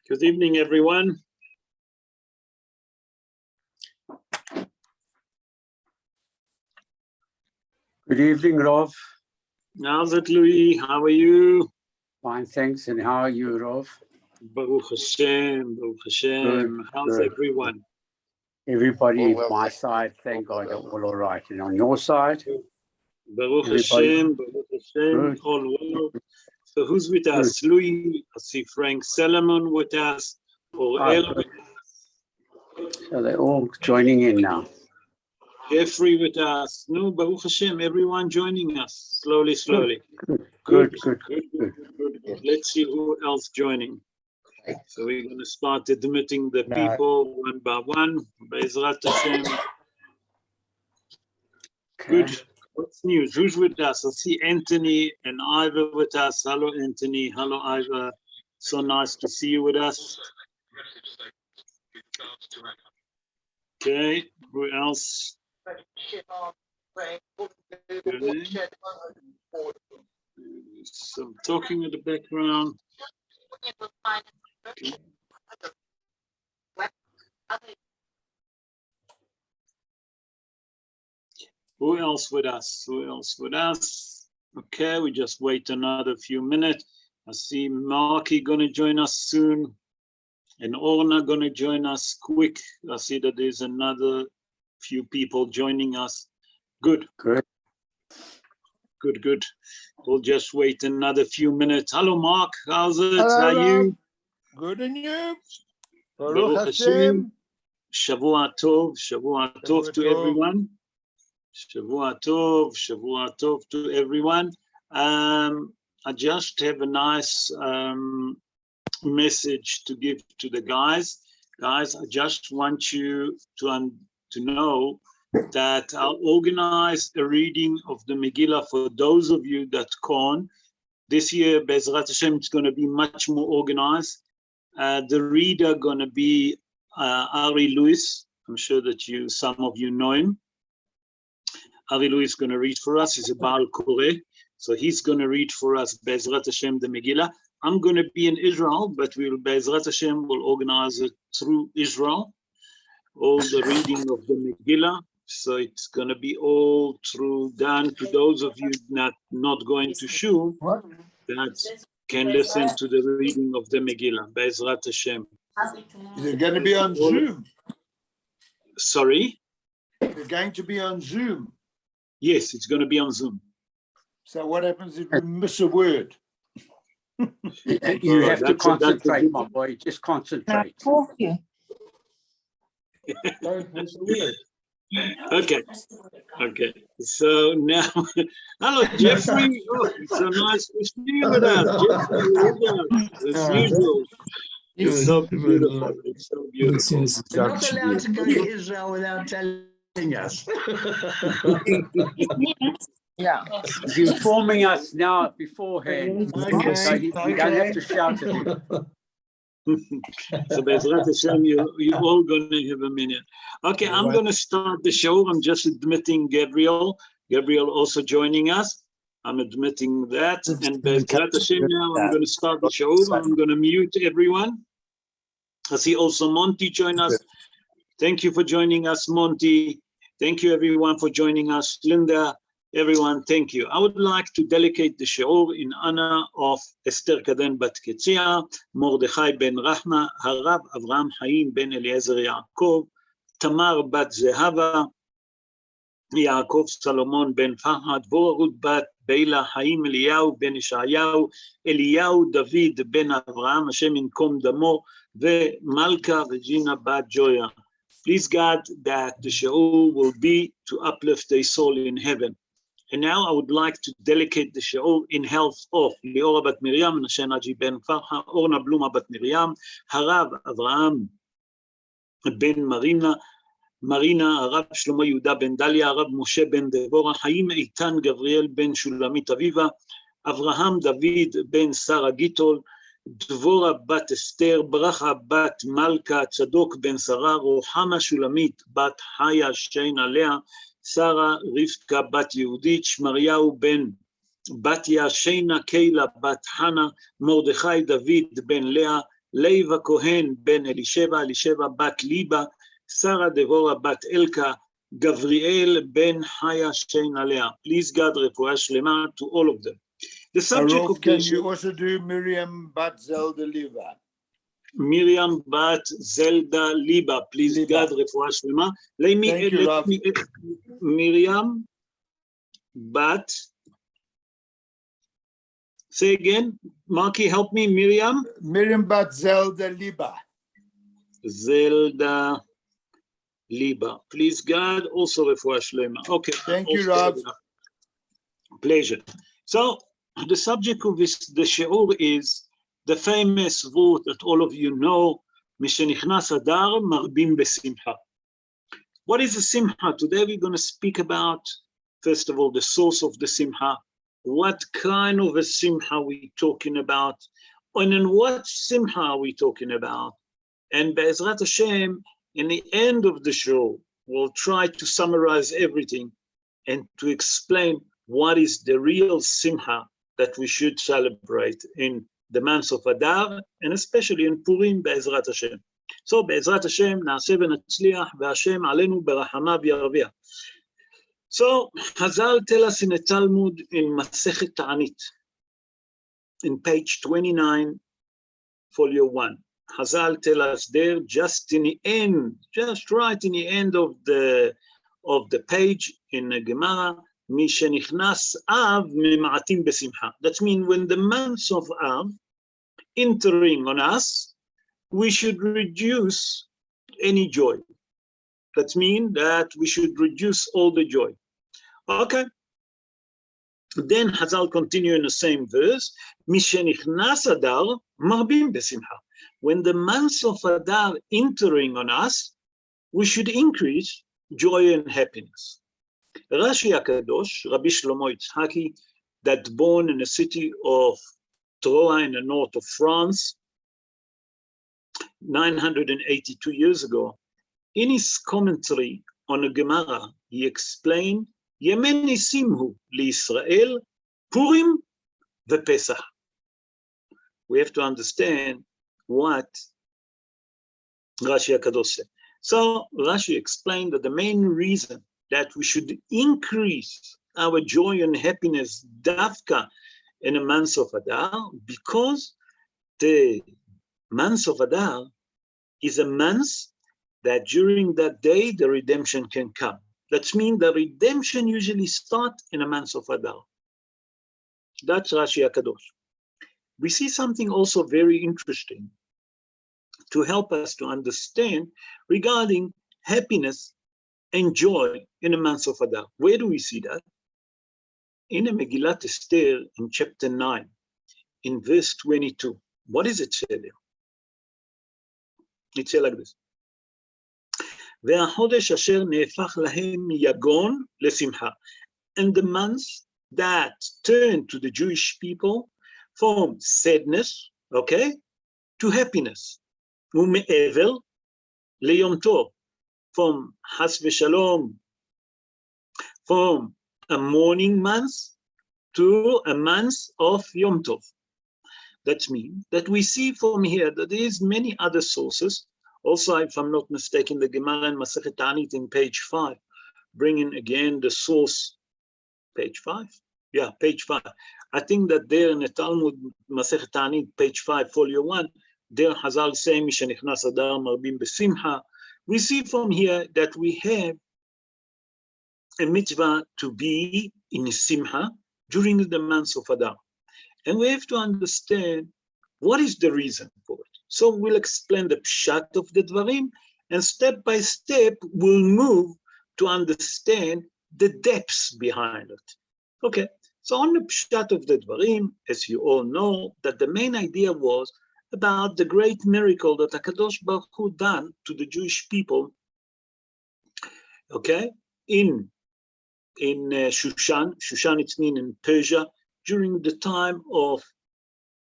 Good evening, everyone. Good evening, Rov. How's it, Louis? How are you? Fine, thanks. And how are you, Rov? Baruch Hashem, Baruch Hashem. Good, How's good. everyone? Everybody on my side, thank God, are all right. And on your side? Baruch Everybody- Hashem, Baruch Hashem, Good. all well. So who's with us? Louis, I see Frank Solomon with us, or Ah, El good. with us, So they're all joining in now. Jeffrey with us. No, Baruch Hashem, everyone joining us, slowly, slowly. Good. Good. Let's see who else joining. So we're going to start admitting the people one by one. Be'ezrat Hashem. Good. What's news? Who's with us? I see Anthony and Ivor with us. Hello, Anthony. Hello, Ivor. So nice to see you with us. Okay. Who else? Okay. Some talking in the background. Okay. Who else with us? Who else with us? Okay, we just wait another few minutes. I see Marky gonna join us soon, and Orna gonna join us quick. I see that there's another few people joining us. Good. Good. Good. We'll just wait another few minutes. Hello, Mark. How's it? Hello, How are you? Good and you? Baruch Hashem. Shavua Tov. Shavua Tov to everyone. Shavua Tov to everyone. I just have a nice message to give to the guys. Guys, I just want you to know that I'll organize a reading of the Megillah for those of you that can't. This year, Be'ezrat Hashem, it's going to be much more organized. The reader going to be Ari Lewis. I'm sure that some of you know him. Ari Lewis is going to read for us. He's a Baal Koreh. So he's going to read for us Be'ezrat Hashem, the Megillah. I'm going to be in Israel, but Be'ezrat Hashem will organize it through Israel. All the reading of the Megillah. So it's going to be all through done to those of you not going to shul that can listen to the reading of the Megillah. Be'ezrat Hashem. Is it going to be on Zoom? Sorry? It's going to be on Zoom. Yes, it's going to be on Zoom. So what happens if you miss a word? You have to concentrate, my boy. Just concentrate. Don't miss a word. Okay. So now, hello, Jeffrey. Oh, it's so nice to see you with us. Jeffrey, as usual. It's so beautiful. It's so beautiful. You're not allowed to go to Israel without telling us. Yeah. He's informing us now beforehand. Okay, So you don't have to shout at him. So Be'ezrat Hashem, you're all going to have a minute. Okay, I'm going to start the show. I'm just admitting Gabriel. Gabriel also joining us. I'm admitting that. And Be'ezrat Hashem, now I'm going to start the show. I'm going to mute everyone. I see also Monty join us. Thank you for joining us, Monty. Thank you, everyone, for joining us. Linda, everyone, thank you. I would like to dedicate the show in honor of Esther Kaden Bat Ketzia, Mordechai ben Rahma, Harav Avraham Haim ben Eliezer Yaakov, Tamar Bat Zehava, Yaakov Salomon ben Fahad, Vorut Bat Beila Haim Eliyahu ben Ishayahu, Eliyahu David ben Avraham, Hashem Inkom Damo, Ve Malka Regina Bat Joya. Please God that the show will be to uplift their soul in heaven. And now I would like to dedicate the show in health of Liora Bat Miriam, Nashen Aji Ben Farha, Orna Bluma Bat Miriam, Harav Avraham Ben Marina, Harav Shlomo Yehuda Ben Dalia, Harav Moshe Ben Devorah, Haim Eitan Gabriel Ben Shulamit Aviva, Avraham David Ben Sarah Gitol, Dvorah Bat Esther, Bracha Bat Malka, Tzadok Ben Sarah, Rohama Shulamit Bat Haya Shein Alea, Sarah Rivka Bat Yehudit, Shmaryahu Ben Batya, Sheina Keila Bat Hana, Mordechai David Ben Leah, Leva Kohen ben Elisheva, Elisheva bat Liba, Sarah Devora bat Elka, Gavriel ben Haya Shein Alea. Please God, refuah shlema to all of them. The subject Arov, of can this you also do Miriam Bat Zelda Liva? Miriam bat Zelda Liba. Please Liba. God, refuah shlema. Let you, Rav. me Miriam bat. Say again, Marky, help me. Miriam Bat Zelda Liba. Zelda Liba. Please God, also refuah shlema. Okay. Thank you, Rav. Pleasure. So the subject of the shiur is the famous word that all of you know, Mishenichnas Adar marbim besimcha. What is the simcha? Today we're going to speak about, first of all, the source of the simcha. What kind of a simcha are we talking about? And in what simcha are we talking about? And Be'ezrat Hashem, in the end of the show, we'll try to summarize everything and to explain what is the real simcha that we should celebrate in the months of Adar, and especially in Purim, Be'ezrat Hashem. So, Be'ezrat Hashem, na'aseh v'natzliach, ve'Hashem alenu berachamav yarviach. So, Hazal tell us in the Talmud in Masechet Ta'anit, in page 29, folio 1. Hazal tell us there, just in the end, just right in the end of the page in the Gemara, Mishenichnas Av mema'atim besimcha. That means when the months of Av entering on us, we should reduce any joy. That means that we should reduce all the joy. Okay. Then Hazal continue in the same verse, Mishenichnas Adar marbim besimcha. When the months of Adar entering on us, we should increase joy and happiness. Rashi HaKadosh, Rabbi Shlomo Yitzhaki, that born in the city of Troyes in the north of France, 982 years ago, in his commentary on the Gemara, he explained, Yemen Nisimhu liYisrael, Purim vePesach. We have to understand what Rashi HaKadosh said. So Rashi explained that the main reason that we should increase our joy and happiness dafka in the months of Adar, because the month of Adar is a month that during that day the redemption can come. That means the redemption usually starts in the month of Adar. That's Rashi HaKadosh. We see something also very interesting to help us to understand regarding happiness and joy in the month of Adar. Where do we see that? In the Megillat Esther, in chapter 9, in verse 22. What does it say there? It says like this. והחודש אשר נהפך להם מיגון לשמחה. And the months that turn to the Jewish people from sadness, okay, to happiness. ומעבר ליום טוב. From Has v'Shalom, from a mourning month to a month of Yom Tov. That means that we see from here that there is many other sources. Also, if I'm not mistaken, the Gemara in Masechet Ta'anit in page 5, bringing again the source, page 5? Yeah, page 5. I think that there in the Talmud, Masechet Ta'anit, page 5, folio 1, there Hazal say, Mishenichnas Adar marbim besimcha. We see from here that we have a mitzvah to be in simcha during the months of Adar. And we have to understand what is the reason for it. So we'll explain the pshat of the dvarim, and step by step we'll move to understand the depths behind it. Okay, so on the pshat of the dvarim, as you all know, that the main idea was about the great miracle that HaKadosh Baruch Hu done to the Jewish people, okay, in Shushan it's mean in Persia, during the time of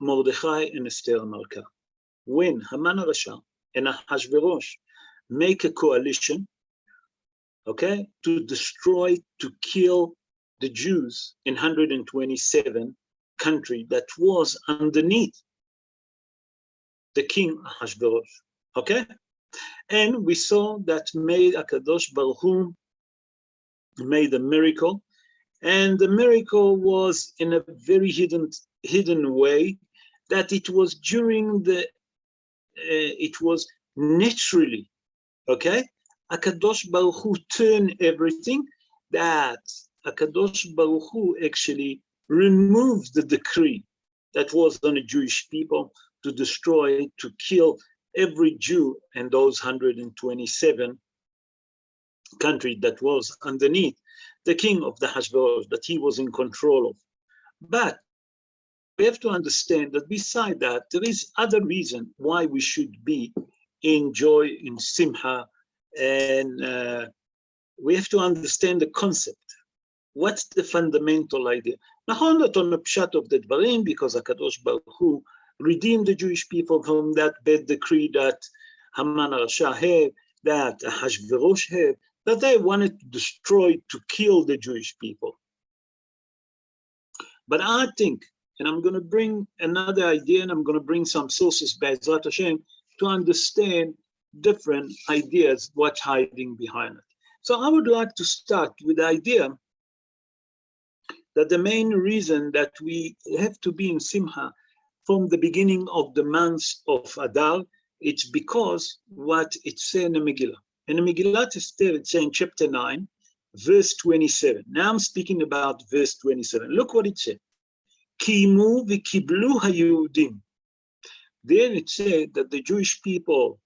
Mordechai and Esther Malka. When Haman HaRasha and Ahashverosh make a coalition, okay, to destroy, to kill the Jews in 127 country that was underneath the king Ahasuerus. Okay? And we saw that made HaKadosh Baruch Hu made a miracle, and the miracle was in a very hidden way, that it was during the, it was naturally, okay? HaKadosh Baruch Hu turned everything, that HaKadosh Baruch Hu actually removed the decree that was on the Jewish people to destroy, to kill every Jew and those 127 countries that was underneath the king of the Ahasuerus, that he was in control of. But we have to understand that beside that, there is other reason why we should be in joy, in Simcha, and we have to understand the concept. What's the fundamental idea? נכון, that on the pshat of the dvarim, because HaKadosh Baruch Hu redeemed the Jewish people from that bad decree that Haman Rasha had, that Ahasuerus had, that they wanted to destroy, to kill the Jewish people. But I think, and I'm going to bring another idea, and I'm going to bring some sources, Be'ezrat Hashem, to understand different ideas, what's hiding behind it. So I would like to start with the idea that the main reason that we have to be in Simcha from the beginning of the month of Adar, it's because what it says in the Megillah. In the Megillah Esther, it says in chapter 9, verse 27. Now I'm speaking about verse 27. Look what it said. Kimu v'kiblu hayudim. Then it said that the Jewish people,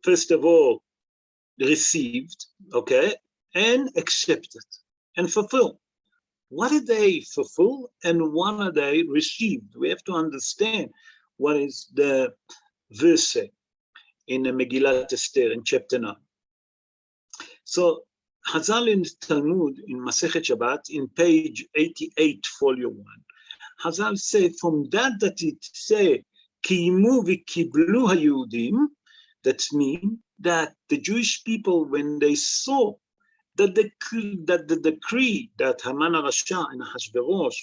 first of all, received, okay, and accepted and fulfilled. What did they fulfill and what are they received? We have to understand what is the verse say in the Megillah Esther in chapter 9. So Chazal in Talmud, in Masechet Shabbat, in page 88, folio 1, Chazal say from that it say, Ki'imu v'kiblu hayudim, that means that the Jewish people, when they saw that the decree that Haman Rasha and Ahasuerus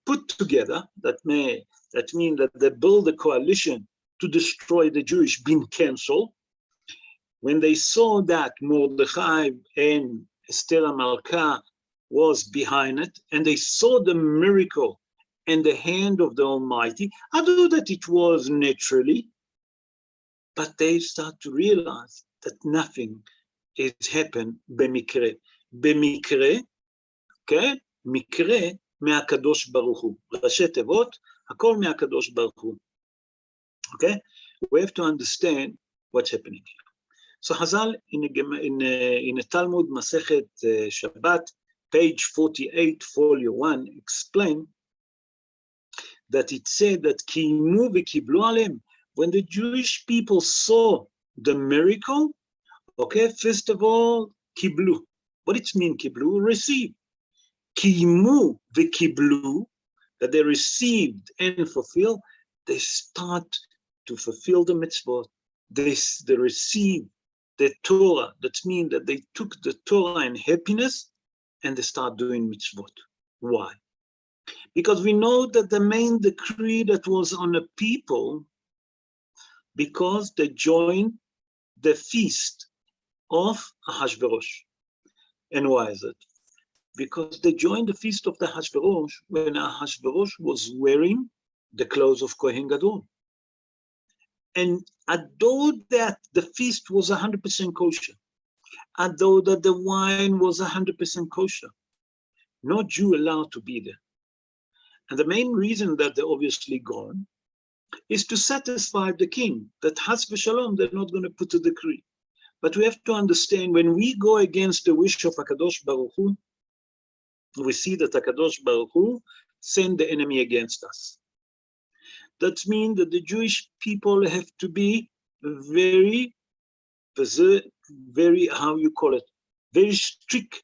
put together, that means that they build a coalition to destroy the Jewish, been cancelled. When they saw that Mordechai and Esther Malka was behind it, and they saw the miracle and the hand of the Almighty, although that it was naturally, but they start to realize that nothing is happened במקרה. במקרה, כן? מקרה מהקדוש ברוך הוא. ראשי תיבות, הכל מהקדוש ברוך הוא. Okay? We have to understand what's happening here. So Chazal in a Talmud Masechet Shabbat, page 48, folio 1, explain that it said that Ki'imu v'kiblu alem, when the Jewish people saw the miracle, okay, first of all, kiblu. What it mean, kiblu? Receive. Ki'imu v'kiblu, that they received and fulfilled, they start to fulfill the mitzvot. They receive the Torah. That means that they took the Torah in happiness and they start doing mitzvot. Why? Because we know that the main decree that was on the people, because they joined the feast of Ahasuerus. And why is it? Because they joined the feast of the Ahasuerus when Ahasuerus was wearing the clothes of Kohen Gadol. And although that the feast was 100% kosher, although that the wine was 100% kosher, no Jew allowed to be there. And the main reason that they're obviously gone is to satisfy the king, that Chas v'Shalom, they're not going to put a decree. But we have to understand, when we go against the wish of HaKadosh Baruch Hu, we see that HaKadosh Baruch Hu send the enemy against us. That means that the Jewish people have to be very, how you call it, very strict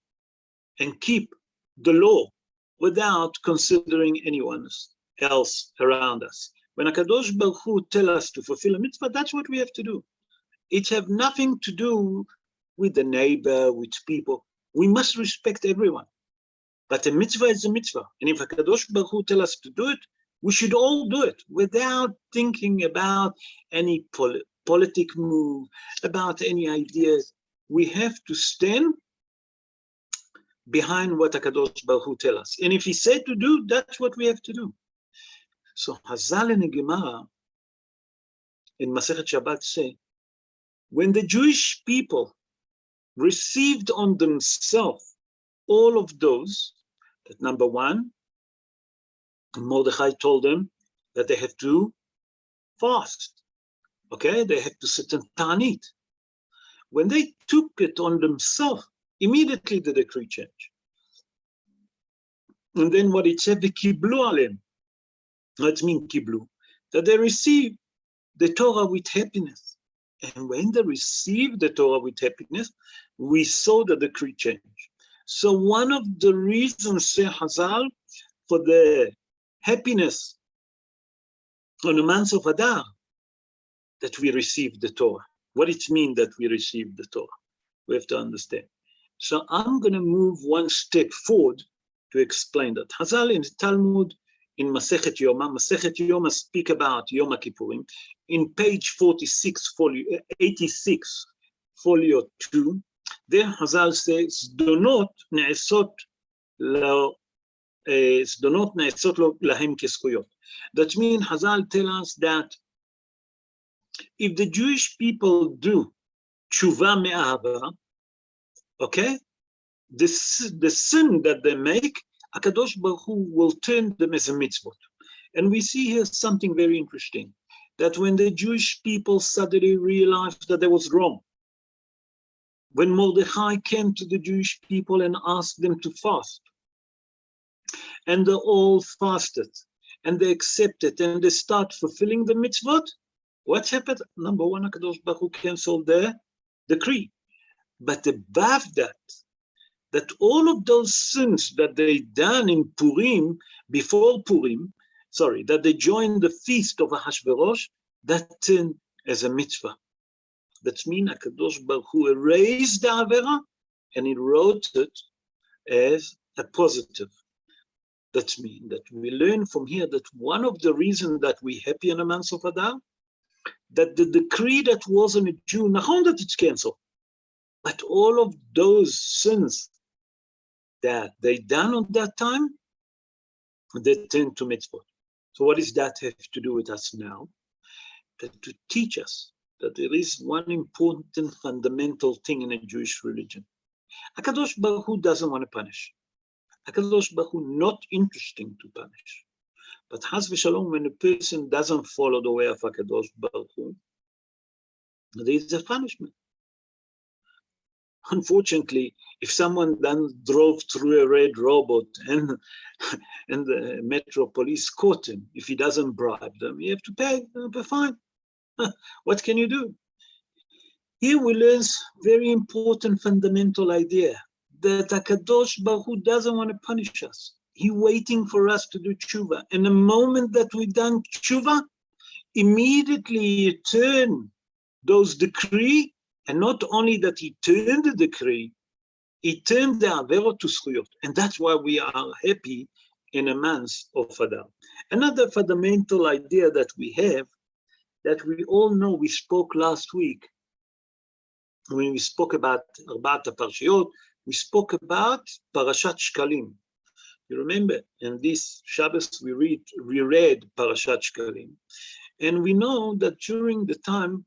and keep the law without considering anyone else around us. When HaKadosh Baruch Hu tell us to fulfill a mitzvah, that's what we have to do. It have nothing to do with the neighbor, with people. We must respect everyone. But a mitzvah is a mitzvah. And if HaKadosh Baruch Hu tell us to do it, We should all do it without thinking about any politic move, about any ideas. We have to stand behind what HaKadosh Baruch Hu tells us. And if he said to do, that's what we have to do. So Hazal and Gemara in Masechet Shabbat say, when the Jewish people received on themselves all of those, that number one, Mordechai told them that they have to fast. Okay, they have to sit in Ta'anit. When they took it on themselves, immediately the decree changed. And then what it said, the kiblu alem. That means kiblu, that they received the Torah with happiness. And when they received the Torah with happiness, we saw the decree change. So one of the reasons, say Hazal, for the happiness on the month of Adar, that we received the Torah. What it means that we received the Torah, we have to understand. So I'm going to move one step forward to explain that. Hazal in the Talmud, in Masechet Yoma speak about Yom Kippurim. In page 46, 86, folio 2, there Hazal says, "Zdonot ne'esot lahem keskuyot." That means Hazal tell us that if the Jewish people do tshuva me'ahava, okay, the sin that they make, HaKadosh Baruch Hu will turn them as a mitzvot. And we see here something very interesting, that when the Jewish people suddenly realized that they was wrong, when Mordechai came to the Jewish people and asked them to fast, and they all fasted, and they accepted, and they start fulfilling the mitzvot, what happened? Number one, HaKadosh Baruch Hu canceled the decree. But above that all of those sins that they done in Purim, before Purim, that they joined the feast of Ahashverosh, that turned as a mitzvah. That means HaKadosh Baruch Hu erased the Avera and he wrote it as a positive. That means that we learn from here that one of the reasons that we happy in the month of Adar, that the decree that was on a Jew, not that it's canceled, but all of those sins that they done at that time, they turn to mitzvot. So what does that have to do with us now? That to teach us that there is one important fundamental thing in a Jewish religion. HaKadosh Baruch Hu doesn't want to punish. HaKadosh Baruch Hu not interesting to punish. But Chas v'Shalom, when a person doesn't follow the way of HaKadosh Baruch Hu, there is a punishment. Unfortunately, if someone then drove through a red robot and the Metro Police caught him, if he doesn't bribe them, you have to pay a fine. What can you do? Here we learn very important fundamental idea that HaKadosh Baruch Hu doesn't want to punish us. He's waiting for us to do tshuva. And the moment that we done tshuva, immediately he turn those decree. And not only that he turned the decree, he turned the Avera to Zchuyot. And that's why we are happy in a month of Adar. Another fundamental idea that we have, that we all know, we spoke last week, when we spoke about Arbaat HaParshiyot, we spoke about Parashat Shkalim. You remember, in this Shabbos we reread Parashat Shkalim. And we know that during the time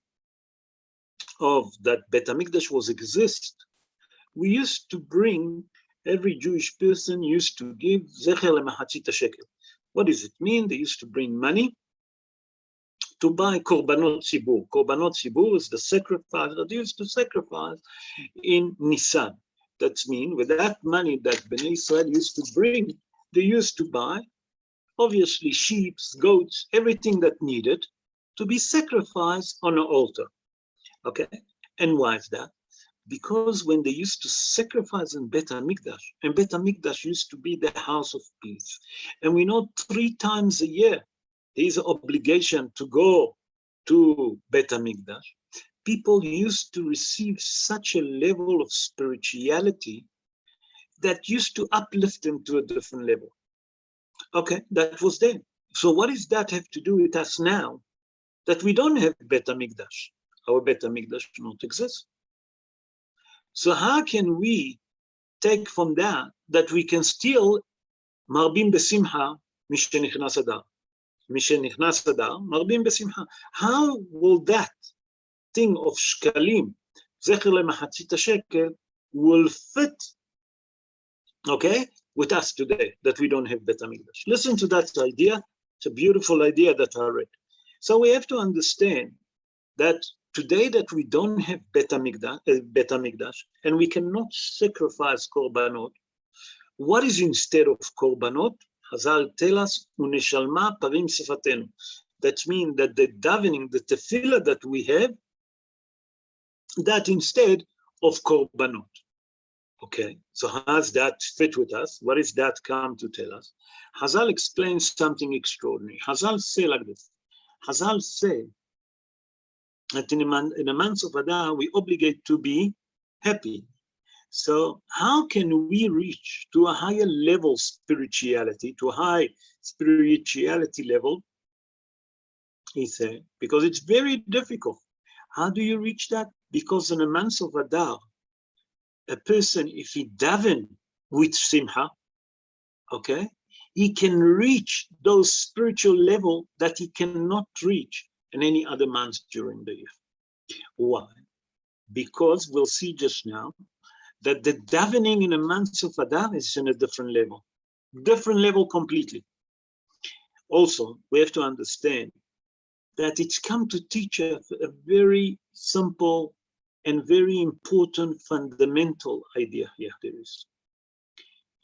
of that Bet HaMikdash was exist, we used to bring, every Jewish person used to give Zecher leMachatzit shekel. What does it mean? They used to bring money to buy Korbanot Tzibur. Korbanot Tzibur is the sacrifice that they used to sacrifice in Nisan. That means with that money that Bnei Israel used to bring, they used to buy, obviously, sheep, goats, everything that needed to be sacrificed on an altar. Okay, and why is that? Because when they used to sacrifice in Bet HaMikdash, and Bet HaMikdash used to be the house of peace, and we know 3 times a year there is an obligation to go to Bet HaMikdash, people used to receive such a level of spirituality that used to uplift them to a different level. Okay, that was there. So what does that have to do with us now that we don't have Bet HaMikdash? Our Bet HaMikdash not exist. So how can we take from that we can still marbim besimcha mishenichnas Adar? Mishenichnas Adar, marbim besimcha. How will that thing of shkalim, zecher lemachatzit shekel, will fit, okay, with us today that we don't have Bet HaMikdash? Listen to that idea. It's a beautiful idea that I read. So we have to understand that today that we don't have Bet HaMikdash, and we cannot sacrifice korbanot, what is instead of korbanot? Chazal tell us, uneshalma parim sifatenu. That means that the davening, the tefillah that we have, that instead of korbanot. Okay, so how does that fit with us? What does that come to tell us? Chazal explains something extraordinary. Chazal say like this. Chazal say that in a month of Adar, we obligate to be happy. So how can we reach to a higher level spirituality, to a high spirituality level? He said, because it's very difficult. How do you reach that? Because in a month of Adar, a person, if he daven with Simcha, okay, he can reach those spiritual level that he cannot reach in any other months during the year. Why? Because we'll see just now that the davening in a month of Adar is in a different level completely. Also, we have to understand that it's come to teach us a very simple and very important fundamental idea here. There is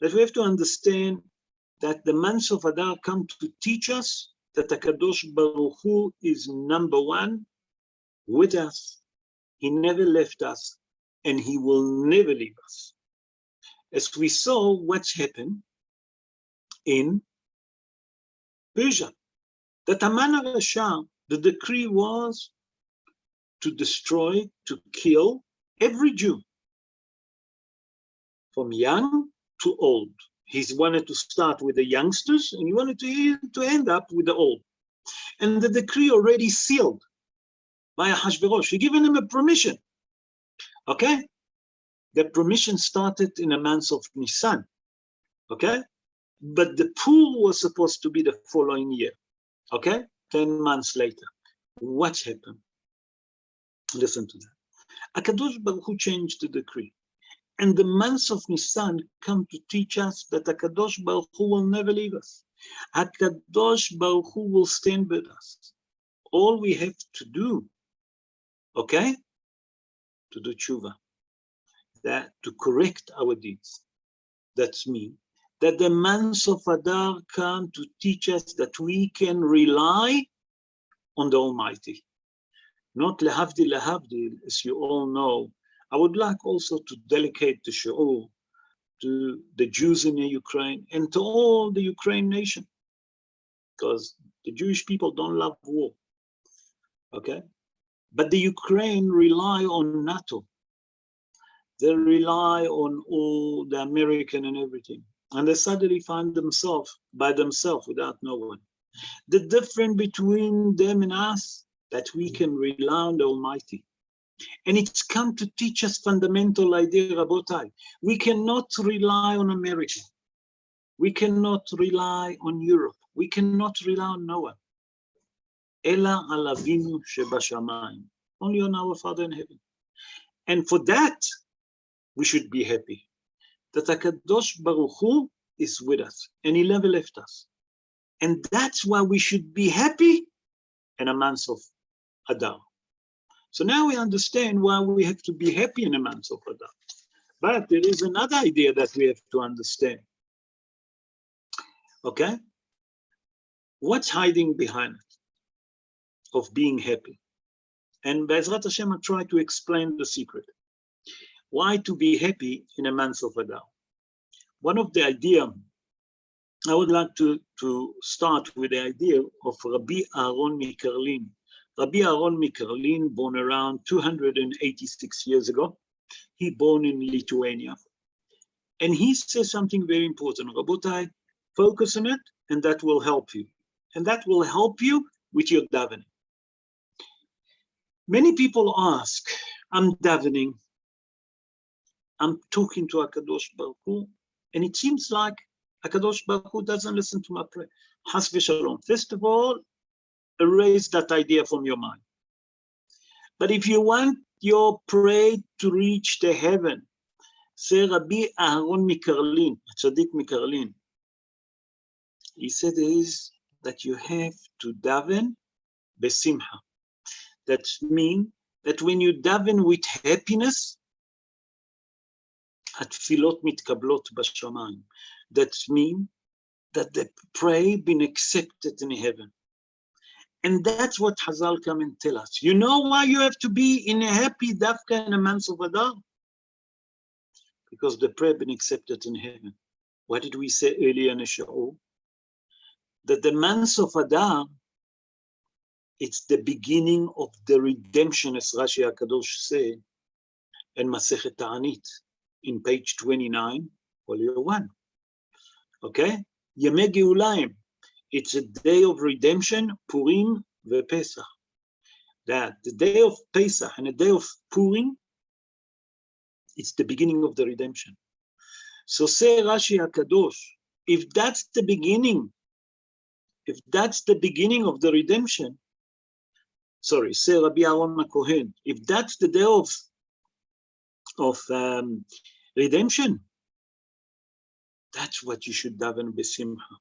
that we have to understand that the months of Adar come to teach us that the Kadosh Baruch Hu is number one with us. He never left us, and he will never leave us. As we saw what's happened in Persia, that Haman HaRasha, the decree was to destroy, to kill every Jew, from young to old. He wanted to start with the youngsters, and he wanted to end up with the old. And the decree already sealed by Ahashverosh. He given him a permission. Okay? The permission started in the month of Nisan. Okay? But the pool was supposed to be the following year. Okay? 10 months later. What happened? Listen to that. HaKadosh Baruch Hu changed the decree. And the months of Nisan come to teach us that HaKadosh Baruch Hu will never leave us. HaKadosh Baruch Hu will stand with us. All we have to do, okay, to do tshuva, that to correct our deeds. That's me. That the months of Adar come to teach us that we can rely on the Almighty. Not lehavdil, as you all know. I would like also to dedicate the shiur to the Jews in the Ukraine and to all the Ukraine nation, because the Jewish people don't love war, okay? But the Ukraine rely on NATO. They rely on all the American and everything. And they suddenly find themselves by themselves without no one. The difference between them and us, that we can rely on the Almighty. And it's come to teach us fundamental idea, Rabotai. We cannot rely on America. We cannot rely on Europe. We cannot rely on no one. Ela al Avinu shebashamayim. Only on our Father in heaven. And for that, we should be happy. That HaKadosh Baruch Hu is with us. And he never left us. And that's why we should be happy in a month of Adar. So now we understand why we have to be happy in a month of Adar. But there is another idea that we have to understand. Okay? What's hiding behind it of being happy? And Be'ezrat Hashem, I try to explain the secret. Why to be happy in a month of Adar? One of the ideas, I would like to start with the idea of Rabbi Aaron Mikarlin. Rabbi Aaron Mikarlin, born around 286 years ago. He born in Lithuania. And he says something very important. Rabotai, focus on it, and that will help you. And that will help you with your davening. Many people ask, I'm davening, I'm talking to HaKadosh Baruch Hu, and it seems like HaKadosh Baruch Hu doesn't listen to my prayer. Has v'shalom. First of all, erase that idea from your mind. But if you want your prayer to reach the heaven, say Rabbi Aaron Mikarlin, Tzaddik Mikarlin, he said is that you have to daven besimcha. That means that when you daven with happiness, התפילות מתקבלות בשמיים. That means that the prayer been accepted in heaven. And that's what Hazal come and tell us. You know why you have to be in a happy dafka in a month of Adar? Because the prayer been accepted in heaven. What did we say earlier in the show? That the month of Adar, it's the beginning of the redemption, as Rashi HaKadosh said, in Masechet Ta'anit, in page 29, folio 1. Okay? Yemei Geulayim. It's a day of redemption, Purim vePesach. That the day of Pesach and the day of Purim, it's the beginning of the redemption. So say Rashi HaKadosh, if that's the beginning of the redemption, sorry, say Rabbi Aaron HaKohen, if that's the day of redemption, that's what you should daven besimcha.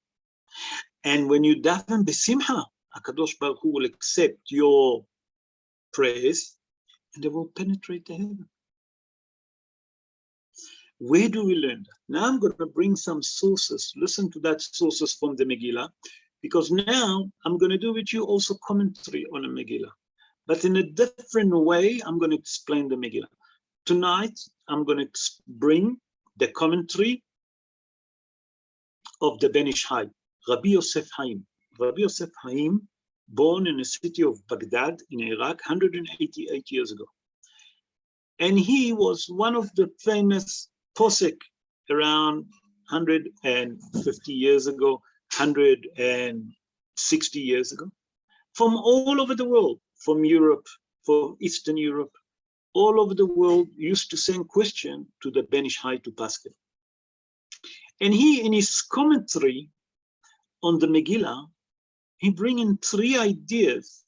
And when you daven besimcha, HaKadosh Baruch Hu will accept your prayers and they will penetrate the heaven. Where do we learn that? Now I'm going to bring some sources. Listen to that sources from the Megillah, because now I'm going to do with you also commentary on the Megillah. But in a different way, I'm going to explain the Megillah. Tonight, I'm going to bring the commentary of the Ben Ish Hai, Rabbi Yosef Haim. Rabbi Yosef Haim, born in the city of Baghdad in Iraq 188 years ago. And he was one of the famous posek around 150 years ago, 160 years ago, from all over the world, from Europe, from Eastern Europe, all over the world used to send question to the Ben Ish Hai to Pascal. And he, in his commentary on the Megillah, he bring in 3 ideas.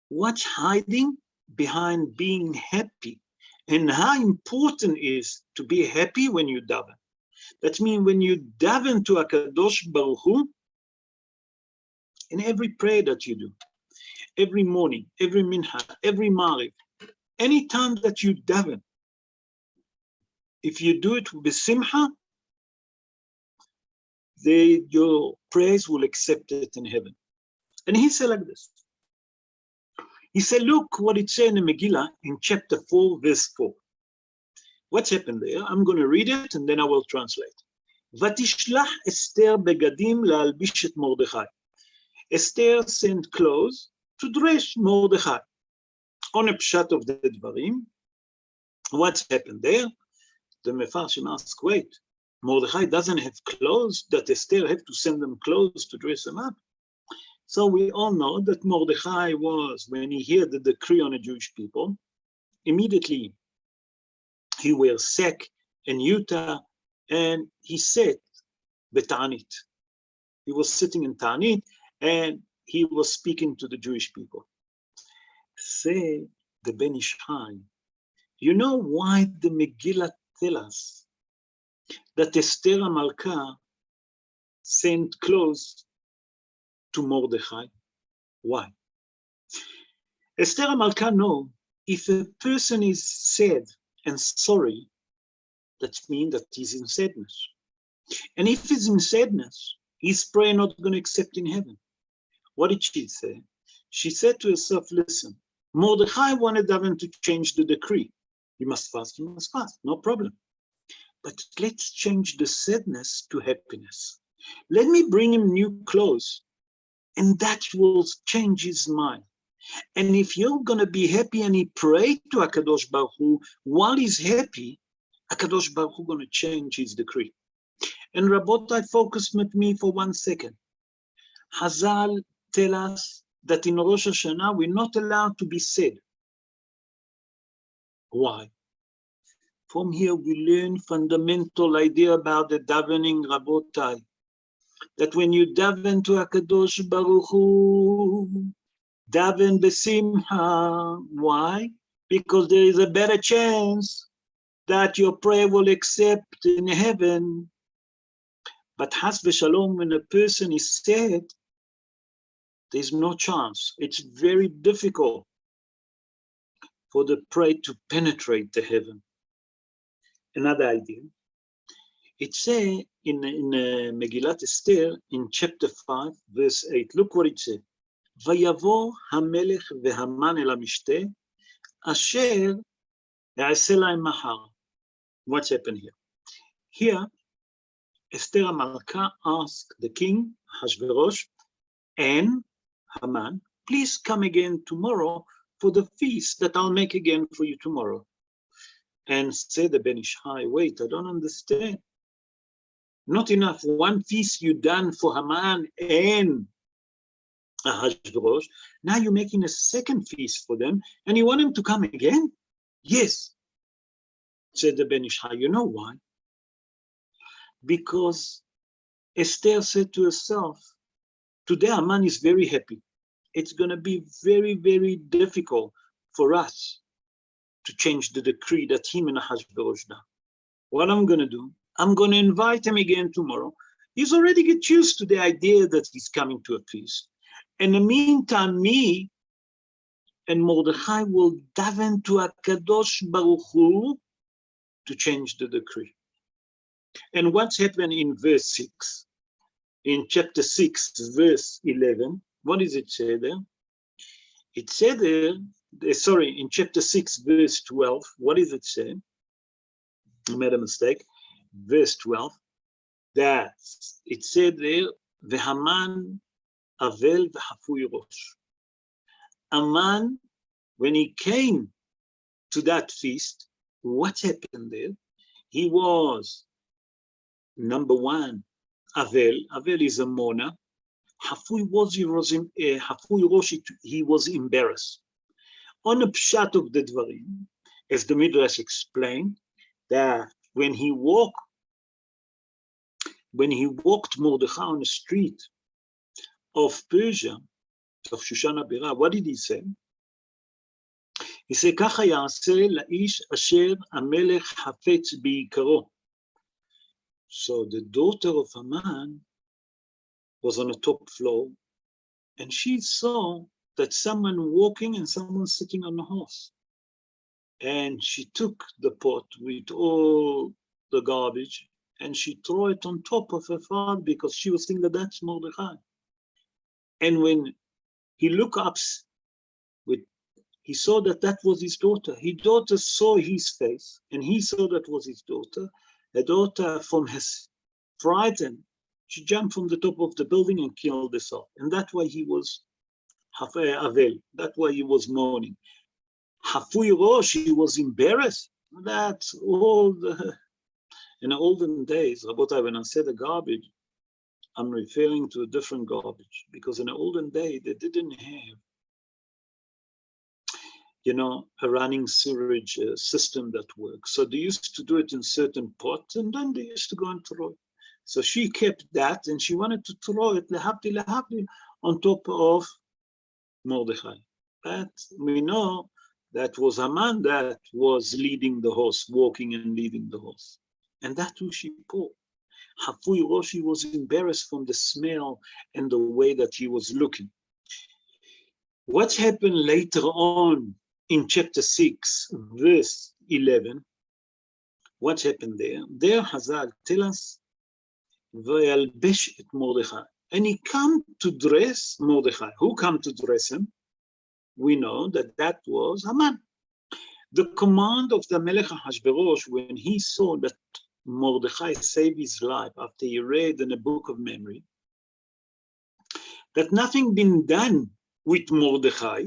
What's hiding behind being happy, and how important it is to be happy when you daven. That means when you daven to HaKadosh Baruch Hu, in every prayer that you do, every morning, every mincha, every mariv, any time that you daven, if you do it with simcha, your prayers will accept it in heaven. And he said like this. He said, look what it says in the Megillah in chapter 4, verse 4. What's happened there? I'm going to read it and then I will translate. Vatishlach Esther begadim la'albish et Mordechai. Esther sent clothes to dress Mordechai. On a pshat of the Dvarim, what's happened there? The Mefarshim ask, wait, Mordechai doesn't have clothes, that Esther have to send them clothes to dress them up? So we all know that Mordechai was, when he heard the decree on the Jewish people, immediately he wears sack and yuta, and he sat betanit. He was sitting in Ta'anit, and he was speaking to the Jewish people. Say the Ben Ish Hai, you know why the Megillah tell us that Esther HaMalka sent clothes to Mordechai? Why? Esther HaMalka know if a person is sad and sorry, that means that he's in sadness. And if he's in sadness, his prayer not going to accept in heaven. What did she say? She said to herself, listen, Mordechai wanted them to change the decree. You must fast, no problem. But let's change the sadness to happiness. Let me bring him new clothes, and that will change his mind. And if you're going to be happy and he pray to HaKadosh Baruch Hu, while he's happy, HaKadosh Baruch Hu going to change his decree. And Rabotai, focus with me for 1 second. Chazal tell us that in Rosh Hashanah we're not allowed to be sad. Why? From here we learn fundamental idea about the davening, Rabotai. That when you daven to HaKadosh Baruch Hu, daven besimcha. Why? Because there is a better chance that your prayer will accept in heaven. But has v'shalom, when a person is sad, there's no chance. It's very difficult for the prayer to penetrate the heaven. Another idea. It says in Megillat Esther, in chapter 5, verse 8, look what it says. Vayavo hamelech vehaman el hamishte, asher ya'aseh lahem mahar. What's happened here? Here, Esther HaMalka asked the king, Hashverosh, and Haman, please come again tomorrow for the feast that I'll make again for you tomorrow. And said the Ben Ishai, wait, I don't understand. Not enough, one feast you done for Haman and Hashverosh, now you're making a second feast for them, and you want them to come again? Yes, said the Ben Ishai. You know why? Because Esther said to herself, today Haman is very happy. It's going to be very, very difficult for us to change the decree that him and Hashverosh done. What I'm going to do, I'm going to invite him again tomorrow. He's already get used to the idea that he's coming to a feast. In the meantime, me and Mordechai will daven to HaKadosh Baruch Hu to change the decree. And what's happened in verse 6? In chapter 6, verse 11, what does it say there? It said there, sorry, in chapter 6, verse 12, what does it say? I made a mistake. Verse 12, that it said there, V'haman avel v'hafui rosh. Haman, when he came to that feast, what happened there? He was, number one, avel. Avel is a mourner. Hafui rosh, he was embarrassed. On the pshat of the dvarim, as the Midrash explained, that when he walked Mordechai on the street of Persia, of Shushan HaBira, what did he say? He said, Kacha ya'aseh la'ish asher hamelech hafetz bi'ikaro. So the daughter of Haman was on the top floor, and she saw that someone walking and someone sitting on a horse. And she took the pot with all the garbage and she threw it on top of her father because she was thinking that that's Mordechai. And when he looked up, he saw that that was his daughter. His daughter saw his face and he saw that was his daughter. The daughter, from his frightened, she jumped from the top of the building and killed herself. And that's why he was Avel. That's why he was mourning. Hafui Rosh, he was embarrassed. That's all the, in the olden days, Rabotai, when I said the garbage, I'm referring to a different garbage, because in the olden day, they didn't have, a running sewage system that works. So they used to do it in certain pots, and then they used to go and throw it. So she kept that, and she wanted to throw it, lehabdi, on top of Mordechai. But we know that was Haman that was leading the horse, walking and leading the horse. And that's who she pulled. Hafui Rosh, he was embarrassed from the smell and the way that he was looking. What happened later on in chapter 6, verse 11? What happened there? There Hazal tell us, Vayalbesh et Mordechai. And he come to dress Mordechai. Who come to dress him? We know that that was Haman. The command of the Melech Hashverosh, when he saw that Mordechai saved his life after he read in a book of memory, that nothing been done with Mordechai,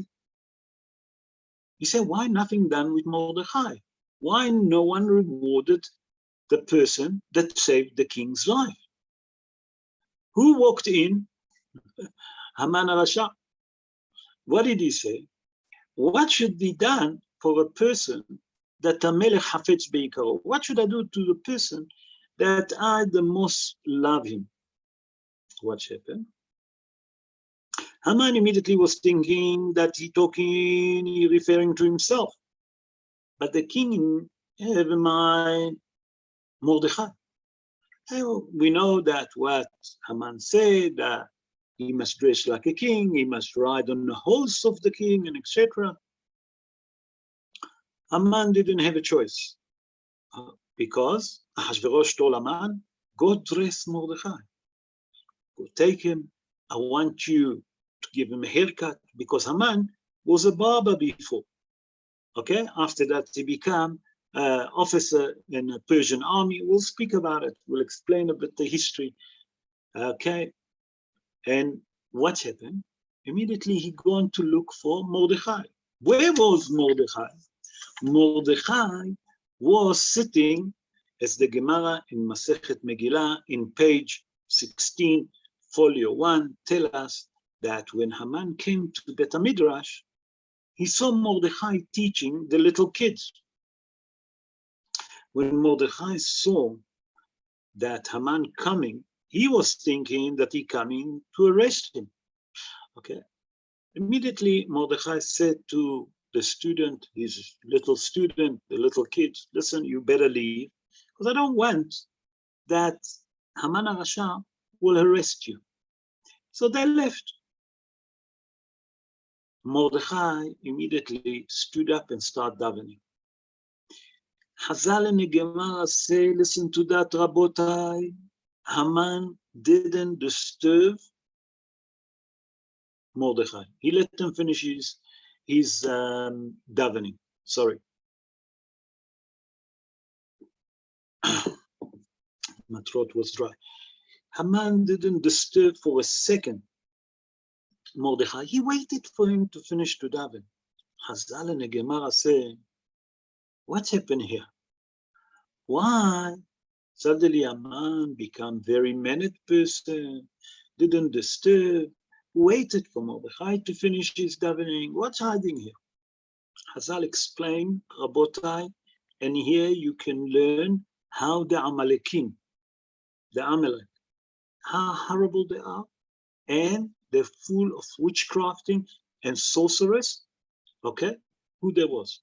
he said, why nothing done with Mordechai? Why no one rewarded the person that saved the king's life? Who walked in Haman Rasha. What did he say? What should be done for a person that Melech Hafetz Beikaro? What should I do to the person that I the most love him? What happened? Haman immediately was thinking that he referring to himself. But the king have in mind Mordechai. We know that what Haman said, that he must dress like a king, he must ride on the horse of the king, and etc. Haman didn't have a choice because Ahashverosh told Haman, go dress Mordechai. Go take him. I want you to give him a haircut, because Haman was a barber before. Okay, after that he became officer in the Persian army. We'll speak about it. We'll explain a bit the history. Okay, and what happened? Immediately he gone to look for Mordechai. Where was Mordechai? Mordechai was sitting, as the Gemara in Masechet Megillah in page 16, folio 1, tell us that when Haman came to Bet HaMidrash, he saw Mordechai teaching the little kids. When Mordechai saw that Haman coming, he was thinking that he coming to arrest him. Okay. Immediately Mordechai said to the student, his little student, the little kids, listen, you better leave, because I don't want that Haman HaRasha will arrest you. So they left. Mordechai immediately stood up and started davening. Chazal and the Gemara say, listen to that, Rabotai. Haman didn't disturb Mordechai. He let him finish his davening. Sorry. My throat was dry. Haman didn't disturb for a second Mordechai. He waited for him to finish to daven. Chazal and the Gemara say, what happened here? Why? Suddenly Haman became very mannered person, didn't disturb, waited for Mordechai to finish his davening. What's hiding here? Chazal explained, Rabotai, and here you can learn how the Amalekim, the Amalek, how horrible they are, and they're full of witchcrafting and sorcerers. Okay, who there was?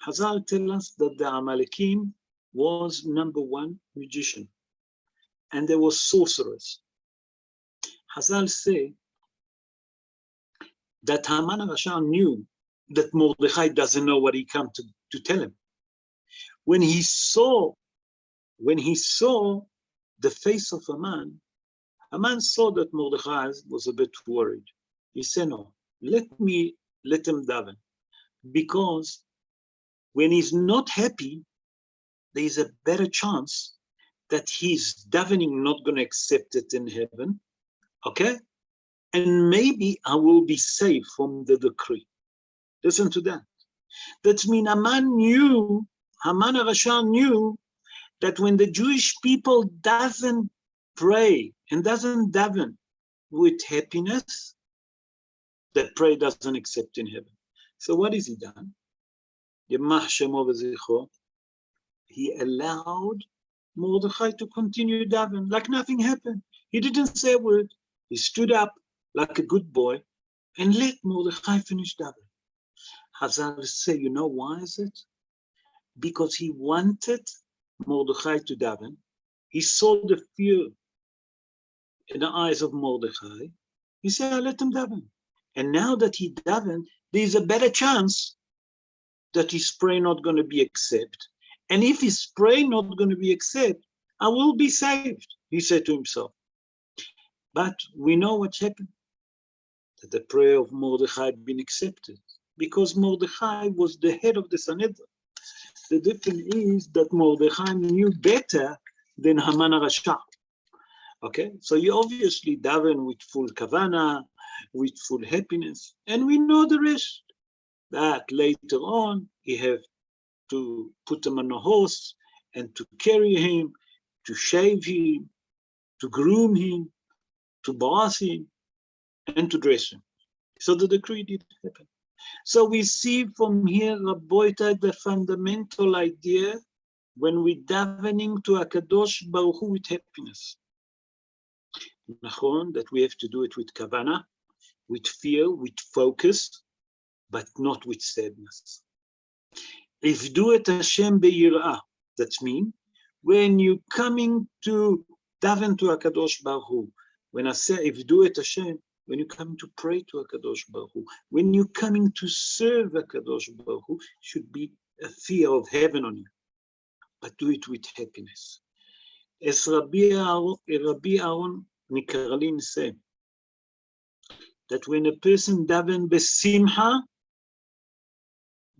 Chazal tell us that the Amalekim was #1 magician, and there were sorcerers. Chazal say that Haman HaRasha knew that Mordechai doesn't know what he come to tell him. When he saw the face of Haman, Haman saw that Mordechai was a bit worried. He said, no, let him daven. Because when he's not happy, there is a better chance that his davening not going to accept it in heaven. Okay? And maybe I will be saved from the decree. Listen to that. That means Haman HaRasha knew that when the Jewish people doesn't pray and doesn't daven with happiness, that prayer doesn't accept in heaven. So what has he done? He allowed Mordechai to continue daven like nothing happened. He didn't say a word. He stood up like a good boy and let Mordechai finish daven. Chazal say, you know why is it? Because he wanted Mordechai to daven. He saw the fear in the eyes of Mordechai. He said, I let him daven. And now that he davened, there's a better chance that his prayer not going to be accepted. And if his prayer not going to be accepted, I will be saved, he said to himself. But we know what happened. That the prayer of Mordechai had been accepted. Because Mordechai was the head of the Sanhedrin. The difference is that Mordechai knew better than Haman HaRasha. Okay, so he obviously daven with full kavana, with full happiness, and we know the rest. That later on he have to put him on a horse and to carry him, to shave him, to groom him, to bath him, and to dress him. So the decree did happen. So we see from here, Rabboita, the fundamental idea when we davening to HaKadosh Baruch Hu with happiness. Nachon, that we have to do it with kavana, with fear, with focus, but not with sadness. Ivdu et Hashem be'yirah. That means when you coming to daven to HaKadosh Baruch Hu, when I say Ivdu et Hashem, when you come to pray to HaKadosh Baruch Hu, when you're coming to serve HaKadosh Baruch Hu, should be a fear of heaven on you, but do it with happiness. As Rabbi Aaron Nikaralin said, that when a person daven besimcha,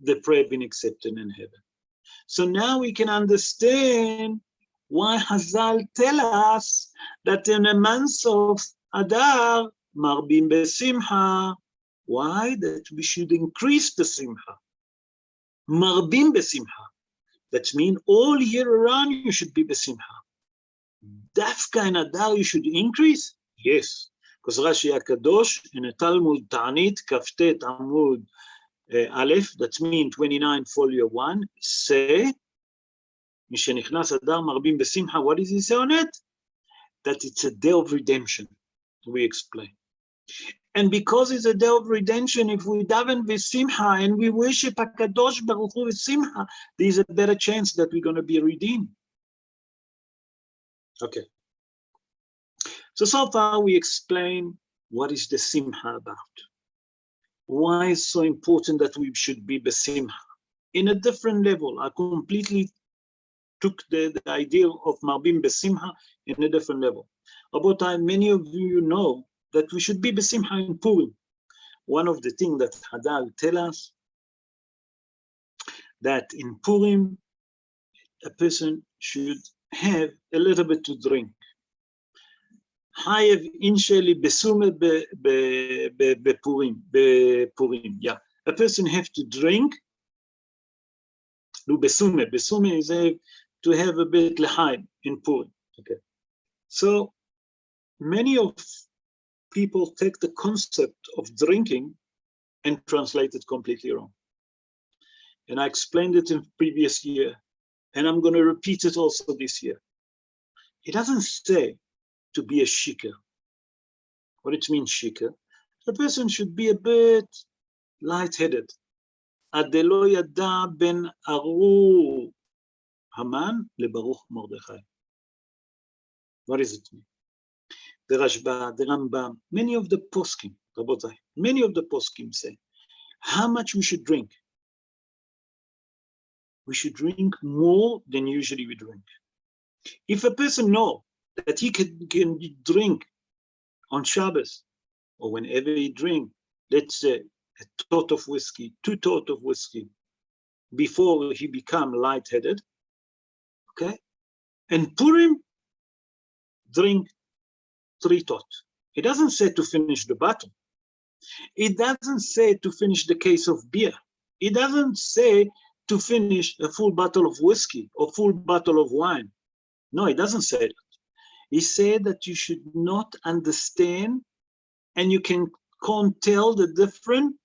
the prayer been accepted in heaven. So now we can understand why Hazal tell us that in a month of Adar, marbim besimcha. Why? That we should increase the simcha. Marbim besimcha. That means all year around you should be besimcha. Dafka in Adar you should increase? Yes. Because Rashi HaKadosh in a Talmud Ta'anit, Kaftet Amud Aleph, that means 29 folio 1, say, Mishenichnas Adar marbim besimcha. What does he say on it? That it's a day of redemption. We explain. And because it's a day of redemption, if we daven besimcha and we worship HaKadosh Baruch Hu besimcha, there's a better chance that we're going to be redeemed. Okay. So far we explain what is the simcha about. Why is so important that we should be besimcha? In a different level, I completely took the idea of marbim besimcha in a different level. About time, many of you know that we should be besimcha in Purim. One of the things that Adar tell us, that in Purim, a person should have a little bit to drink. Hayev insheli besume bepurim. Yeah, a person have to drink. Do besume. Besume is to have a bit l'chaim in Purim. Okay. So many of people take the concept of drinking and translate it completely wrong. And I explained it in previous year, and I'm going to repeat it also this year. It doesn't say to be a shikar. What it means, shikar? The person should be a bit light-headed. Adelo yada ben aru Haman lebaruch Mordechai. What does it mean? The Rashba, the Rambam, many of the poskim, Rabotai, many of the poskim say, how much we should drink? We should drink more than usually we drink. If a person knows that he can drink on Shabbos, or whenever he drink, let's say a tot of whiskey, 2 tot of whiskey, before he become lightheaded, okay? And Purim, drink 3 tot. It doesn't say to finish the bottle. It doesn't say to finish the case of beer. It doesn't say to finish a full bottle of whiskey or full bottle of wine. No, it doesn't say that. He said that you should not understand, and you can't tell the difference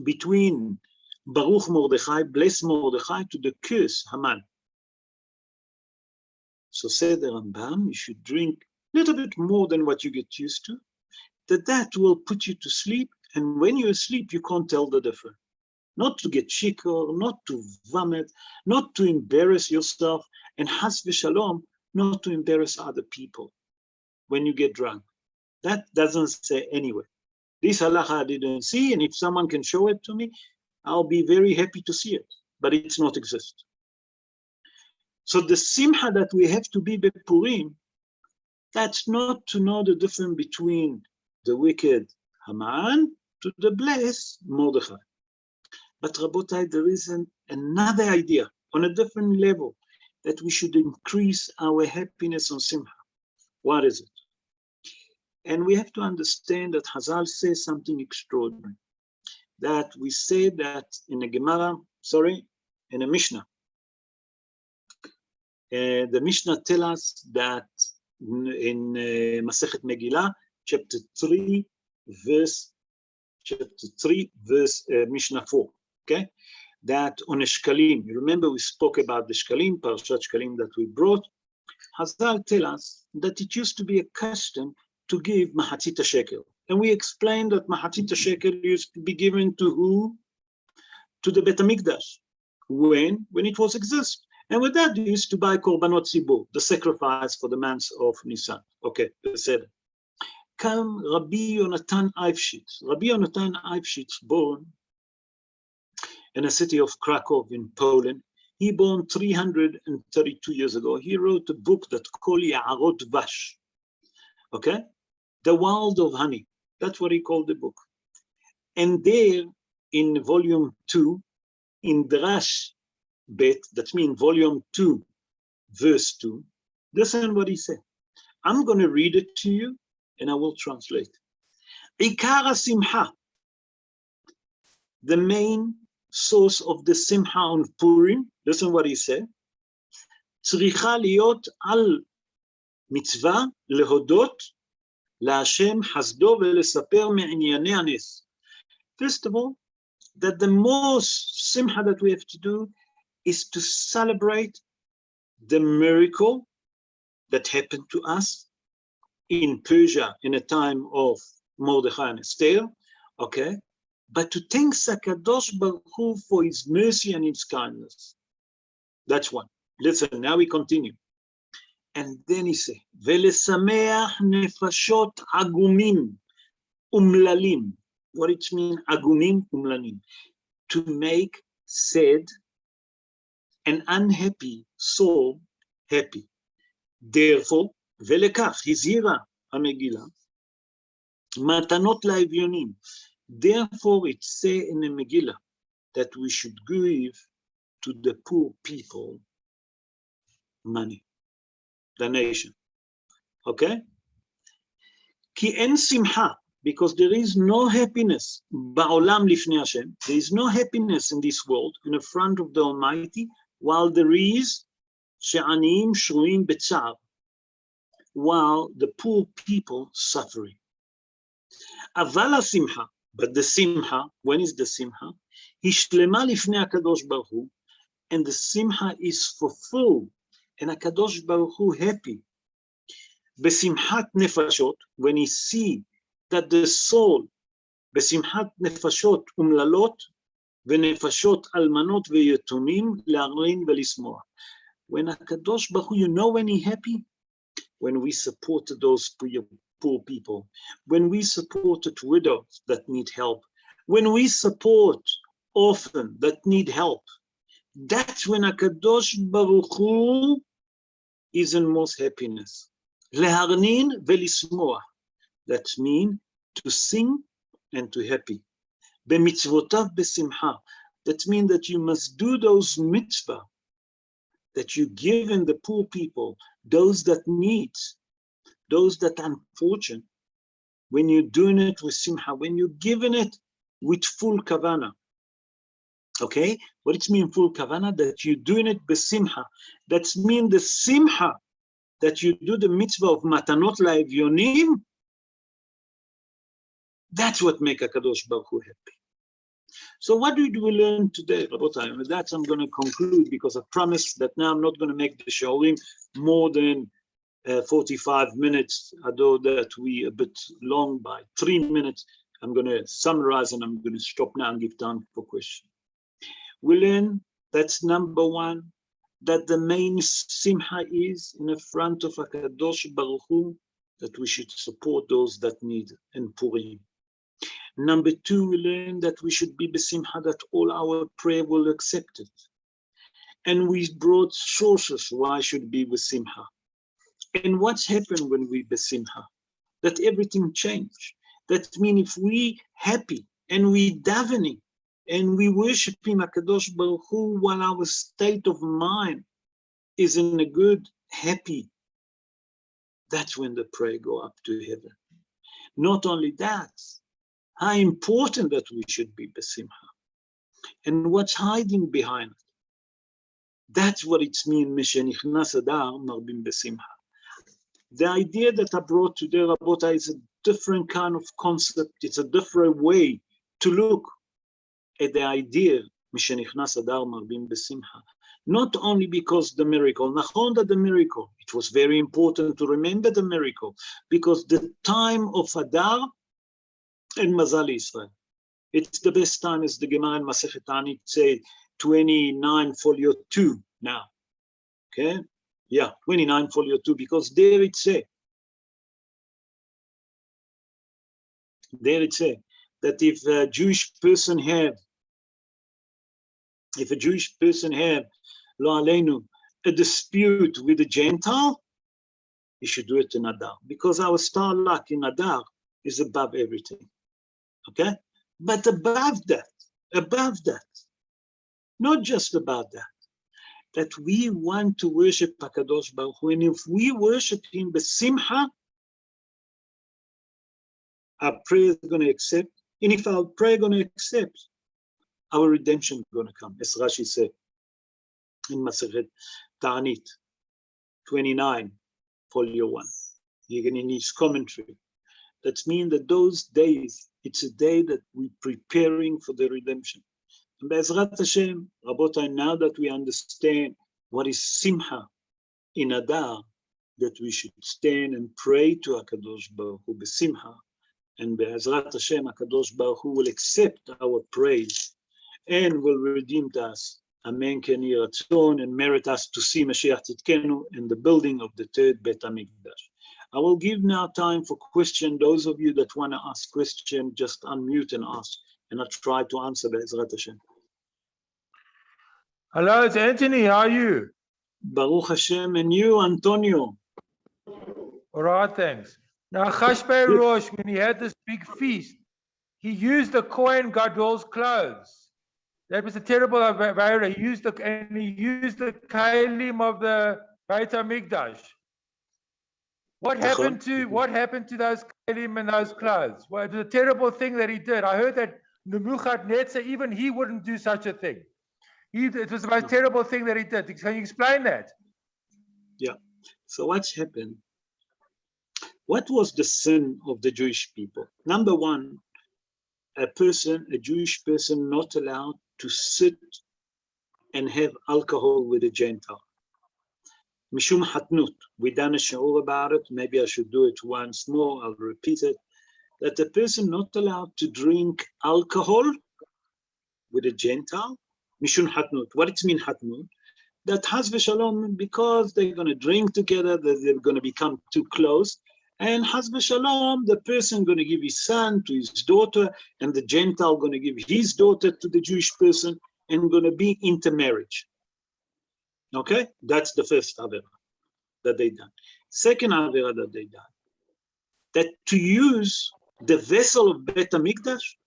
between Baruch Mordechai, bless Mordechai, to the curse Haman. So said the Rambam, you should drink a little bit more than what you get used to, that will put you to sleep, and when you're asleep, you can't tell the difference. Not to get shikor, not to vomit, not to embarrass yourself, and has v'shalom, not to embarrass other people when you get drunk. That doesn't say anywhere. This halacha I didn't see, and if someone can show it to me, I'll be very happy to see it, but it's not exist. So the simcha that we have to be bepurim, that's not to know the difference between the wicked Haman to the blessed Mordechai. But Rabotai, there is another idea on a different level, that we should increase our happiness on Simcha. What is it? And we have to understand that Hazal says something extraordinary. That we say that in a Gemara, in a Mishnah. The Mishnah tells us that in Masechet Megillah, chapter 3, verse chapter 3, verse Mishnah 4. Okay, that on a shkalim. You remember we spoke about the shkalim, parashat shkalim that we brought. Hazal tell us that it used to be a custom to give mahatzit shekel, and we explained that mahatzit shekel used to be given to who? To the Bet HaMikdash. When it was exist. And with that, they used to buy korbanot tzibur, the sacrifice for the months of Nisan. Okay, they said. Come Rabbi Yonatan Eifshitz. Rabbi Yonatan Eifshitz, born in a city of Krakow in Poland. He born 332 years ago. He wrote a book that called Ya'arot Vash. Okay? The World of Honey. That's what he called the book. And there, in volume 2, in Drash Bet, that means volume 2, verse 2, listen what he said. I'm going to read it to you, and I will translate. Ikara Simcha, the main source of the Simcha on Purim, listen what he said. Tzricha liot al mitzvah lehodot laHashem hasdo velesaper me'inyanei hanes. First of all, that the most Simcha that we have to do is to celebrate the miracle that happened to us in Persia in a time of Mordechai and Esther, okay? But to thank Hakadosh Baruch Hu for his mercy and his kindness. That's one. Listen, now we continue. And then he said, Velesameach nefashot agumim umlalim. What it means, agumim umlalim? To make sad and unhappy soul happy. Therefore, velekach, hizira המגילה, matanot לאביונים. Therefore, it say in the Megillah that we should give to the poor people money, the nation. Okay? Ki en simcha, because there is no happiness ba'olam lifnei Hashem. There is no happiness in this world in the front of the Almighty, while there is she'aniyim shruim b'tzar, while the poor people suffering. Aval simcha, but the simcha, when is the simcha? Hishlema lifnei HaKadosh Baruch Hu, and the simcha is fulfilled, and HaKadosh Baruch Hu happy. Besimchat nefashot, when he see that the soul, besimchat nefashot umlalot, venefashot almanot veyetumim le'arin ve'lismoah. When HaKadosh Baruch Hu, you know when he happy? When we supported those poor people, when we supported widows that need help, when we support orphans that need help, that's when HaKadosh Baruch Hu is in most happiness. Leharnin ve'lismoah. That means to sing and to happy. B'mitzvotav b'simcha. That means that you must do those mitzvah that you give in the poor people, those that need, those that are unfortunate. When you're doing it with simcha, when you're giving it with full kavana. Okay? What it means full kavana? That you're doing it b'simcha. That means the simcha that you do the mitzvah of matanot la'evyonim. That's what makes HaKadosh Baruch Hu happy. So what did we learn today, Rabotai? With that, I'm going to conclude, because I promised that now I'm not going to make the shiurim more than 45 minutes, although that we a bit long by 3 minutes. I'm going to summarize, and I'm going to stop now and give time for questions. We learn that's number one, that the main simcha is in the front of HaKadosh Baruch Hu, that we should support those that need in Purim. Number two, we learn that we should be besimcha, that all our prayer will accept it. And we brought sources why should be besimcha. And what's happened when we besimcha? That everything changed. That means if we happy and we davening and we worshiping HaKadosh Baruch Hu while our state of mind is in a good, happy, that's when the prayer go up to heaven. Not only that, how important that we should be besimcha. And what's hiding behind it? That's what it means, Mishenichnas Adar marbim besimcha. The idea that I brought today, Rabotai, is different kind of concept. It's a different way to look at the idea. Not only because the miracle, nachon the miracle, it was very important to remember the miracle, because the time of Adar and Mazal Israel, it's the best time, as the Gemara in Masechet Ta'anit say, 29 folio 2 now. Okay? Yeah, 29 folio 2, because there it say that if a Jewish person have lo aleinu, a dispute with a Gentile, he should do it in Adar, because our star luck in Adar is above everything. Okay? But above that, not just about that we want to worship HaKadosh Baruch Hu, and if we worship him b'simcha, our prayer is going to accept, and if our prayer is going to accept, our redemption is going to come, as Rashi said in Masechet Ta'anit 29, folio 1. You're going to need his commentary. That means that those days, it's a day that we're preparing for the redemption. And Be'ezrat Hashem, Rabotai, now that we understand what is Simcha in Adar, that we should stand and pray to HaKadosh Baruch Hu b'simcha, and Be'ezrat Hashem, HaKadosh Baruch Hu will accept our praise and will redeem us. Amen, Ken Yeh Ratzon, and merit us to see Mashiach Tzidkenu in the building of the third Beit HaMikdash. I will give now time for question. Those of you that want to ask question, just unmute and ask, and I'll try to answer Be'ezrat Hashem. Hello, it's Anthony. How are you? Baruch Hashem, and you, Antonio. All right, thanks. Now, Chashbei Rosh, when he had this big feast, he used the Kohen Gadol's clothes. That was a terrible avera. He used the kalim of the Beit HaMikdash. What happened to those kalim and those clothes? Well, it was a terrible thing that he did. I heard that Nebuchadnezzar, even he wouldn't do such a thing. It was the most terrible thing that he did. Can you explain that? Yeah. So what's happened? What was the sin of the Jewish people? Number one, a Jewish person, not allowed to sit and have alcohol with a Gentile. Mishum hatnut. We done a shiur about it. Maybe I should do it once more. I'll repeat it. That a person not allowed to drink alcohol with a Gentile. Mishum hatnut. What it mean hatnut? That has v'shalom, because they're going to drink together, that they're going to become too close. And has v'shalom, the person going to give his son to his daughter, and the Gentile going to give his daughter to the Jewish person, and going to be intermarriage. Okay, that's the first avera that they done. Second avera that they done, that to use the vessel of Beit HaMikdash.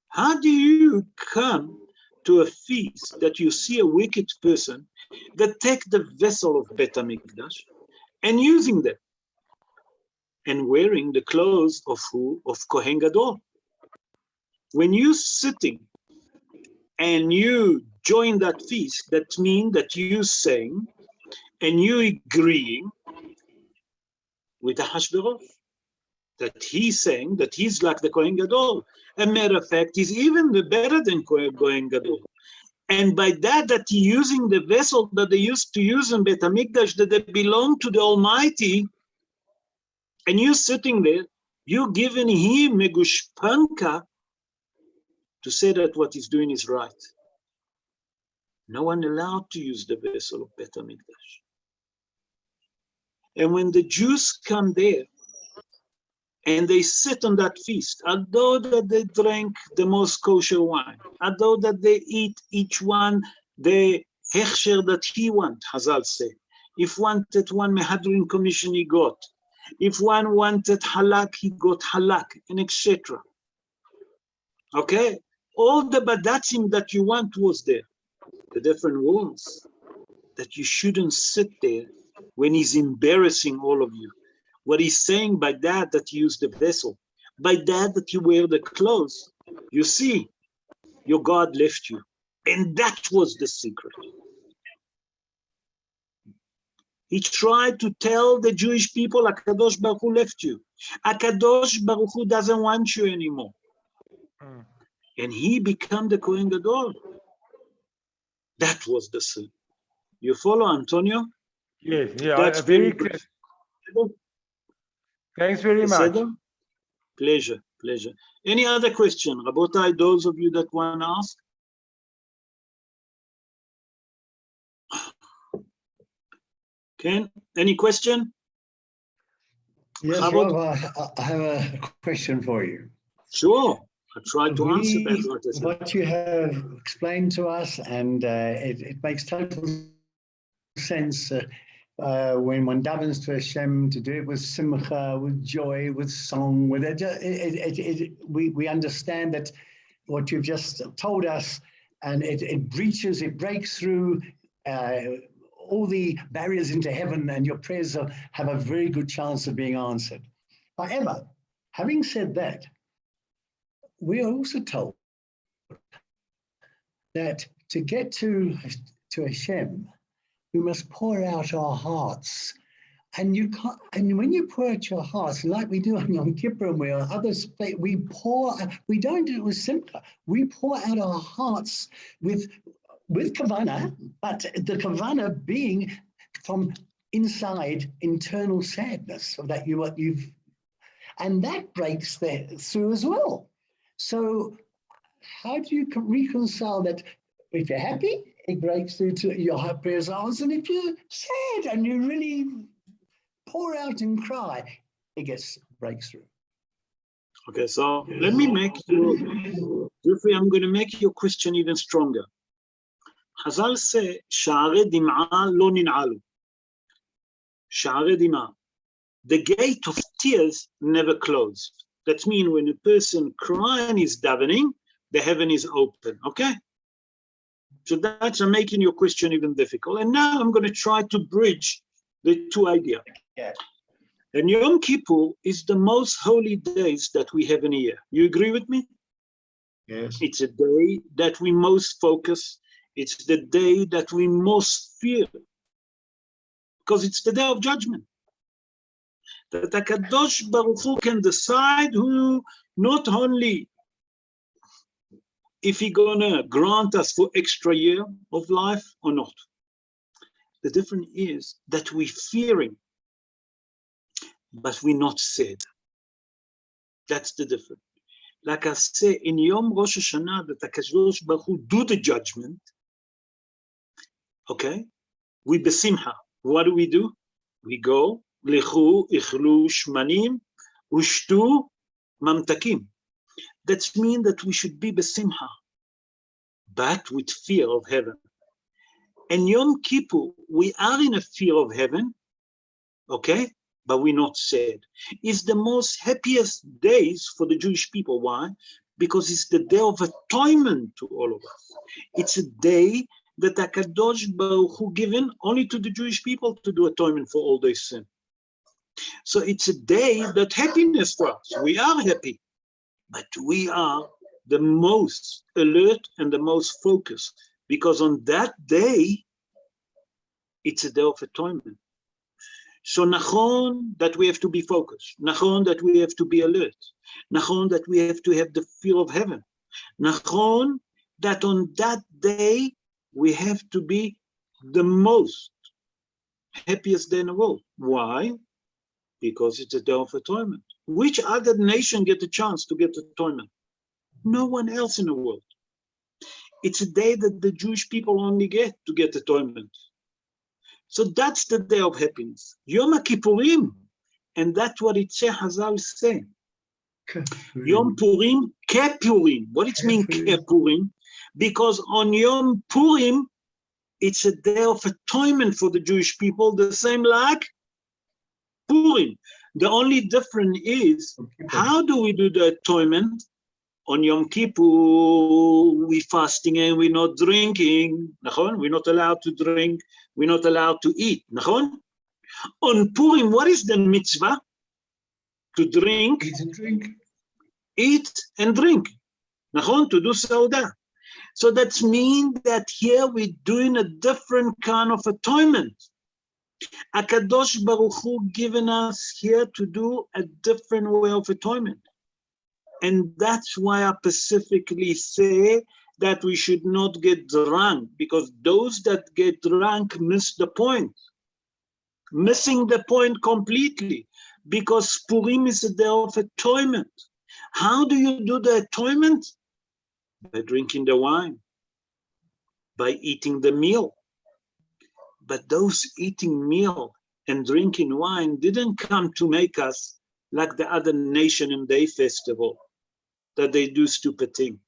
How do you come to a feast that you see a wicked person that take the vessel of Beit HaMikdash and using them and wearing the clothes of who? Of Kohen Gadol. When you sitting and you join that feast, that means that you saying and you agreeing with the Hashverosh, that he's saying that he's like the Kohen Gadol. As a matter of fact, he's even better than Kohen Gadol. And by that he's using the vessel that they used to use in Beit HaMikdash, that they belong to the Almighty, and you sitting there, you giving him a gushpanka to say that what he's doing is right. No one allowed to use the vessel of Beit HaMikdash. And when the Jews come there and they sit on that feast, although that they drank the most kosher wine, although that they eat each one the hechsher that he want, Hazal say. If wanted one mehadrin commission, he got. If one wanted halak, he got halak, and etc. Okay? All the badatzim that you want was there. The different rules that you shouldn't sit there when he's embarrassing all of you. What he's saying by that you use the vessel, by that you wear the clothes, you see, your God left you. And that was the secret. He tried to tell the Jewish people, HaKadosh Baruch Hu left you. HaKadosh Baruch Hu doesn't want you anymore. And he became the Kohen Gadol. That was the sin. You follow, Antonio? Yes, yeah, That's very good. clear. Thanks very much. Pleasure, pleasure. Any other question? Rabotai, those of you that want to ask? Ken, any question? Yes, Rob, I have a question for you. Sure, I try to answer that. What you have explained to us, and it makes total sense when one davens to Hashem, to do it with simcha, with joy, with song, with it. We understand that what you've just told us, and it breaks through all the barriers into heaven, and your prayers have a very good chance of being answered. However, having said that, we are also told that to get to Hashem, we must pour out our hearts. And you can't, and when you pour out your hearts, like we do on Yom Kippur and we are others, we don't do it with simcha. We pour out our hearts with kavanah, but the kavanah being from inside internal sadness of that and that breaks through as well. So how do you reconcile that? If you're happy, it breaks through to your heart prayers answered, and if you're sad and you really pour out and cry, it breaks through. Okay, so let me make you, Jeffrey, I'm going to make your question even stronger. Chazal say, Sha'arei dim'a lo nin'alu. Sha'arei dim'a. The gate of tears never closed. That means when a person crying is davening, the heaven is open, okay? So that's making your question even difficult. And now I'm going to try to bridge the two ideas. Yeah. And Yom Kippur is the most holy days that we have in a year. You agree with me? Yes. It's a day that we most focus. It's the day that we most fear. Because it's the day of judgment. That HaKadosh Baruch Hu can decide who, not only if He's gonna grant us for extra year of life or not. The difference is that we're fearing, but we're not sad. That's the difference. Like I say, in Yom Rosh Hashanah, that HaKadosh Baruch Hu do the judgment, okay? We besimcha. What do? We go, Lechu, Ichlu, Shmanim, Ushtu, Mamtakim. That means that we should be besimcha, but with fear of heaven. And Yom Kippur, we are in a fear of heaven, okay? But we're not sad. It's the most happiest days for the Jewish people. Why? Because it's the day of atonement to all of us. It's a day that HaKadosh Baruch Hu given only to the Jewish people to do atonement for all their sin. So it's a day that happiness for us. We are happy, but we are the most alert and the most focused, because on that day, it's a day of atonement. So nachon that we have to be focused, nachon that we have to be alert, nachon that we have to have the fear of heaven, nachon that on that day we have to be the most happiest day in the world. Why? Because it's a day of atonement. Which other nation get a chance to get atonement? No one else in the world. It's a day that the Jewish people only get to get atonement. So that's the day of happiness. Yom Kippurim, and that's what it says, Hazal say. Yom Purim, Kepurim. What it mean Kepurim? Because on Yom Purim, it's a day of atonement for the Jewish people, the same like Purim. The only difference is, how do we do the atonement? On Yom Kippur, we fasting and we're not drinking. We're not allowed to drink. We're not allowed to eat. On Purim, what is the mitzvah? To drink. Eat and drink. Eat and drink. To do saudah. So that means that here we're doing a different kind of atonement. Akadosh Baruch Hu given us here to do a different way of atonement. And that's why I specifically say that we should not get drunk, because those that get drunk miss the point. Missing the point completely, because Purim is a day of atonement. How do you do the atonement? By drinking the wine, by eating the meal. But those eating meal and drinking wine didn't come to make us like the other nation in their festival, that they do stupid thing.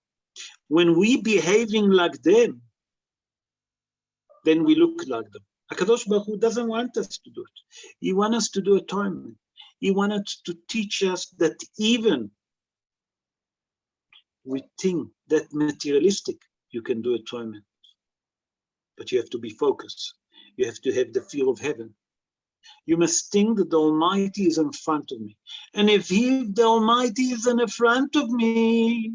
When we behaving like them, then we look like them. HaKadosh Baruch Hu doesn't want us to do it. He wants us to do atonement. He wants to teach us that even we think that materialistic, you can do atonement. But you have to be focused. You have to have the fear of heaven. You must think that the Almighty is in front of me. And if the Almighty is in front of me,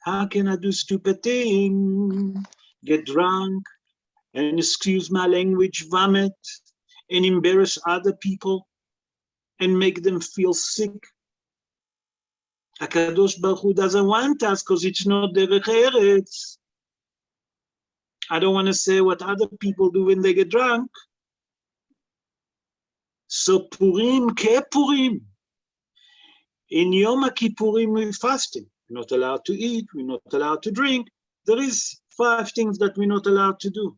how can I do stupid things? Get drunk, and excuse my language, vomit, and embarrass other people, and make them feel sick. HaKadosh Baruch Hu doesn't want us, because it's not derech eretz. I don't want to say what other people do when they get drunk. So Purim, Purim. In Yom Kippurim, we're fasting. We're not allowed to eat. We're not allowed to drink. There is 5 things that we're not allowed to do.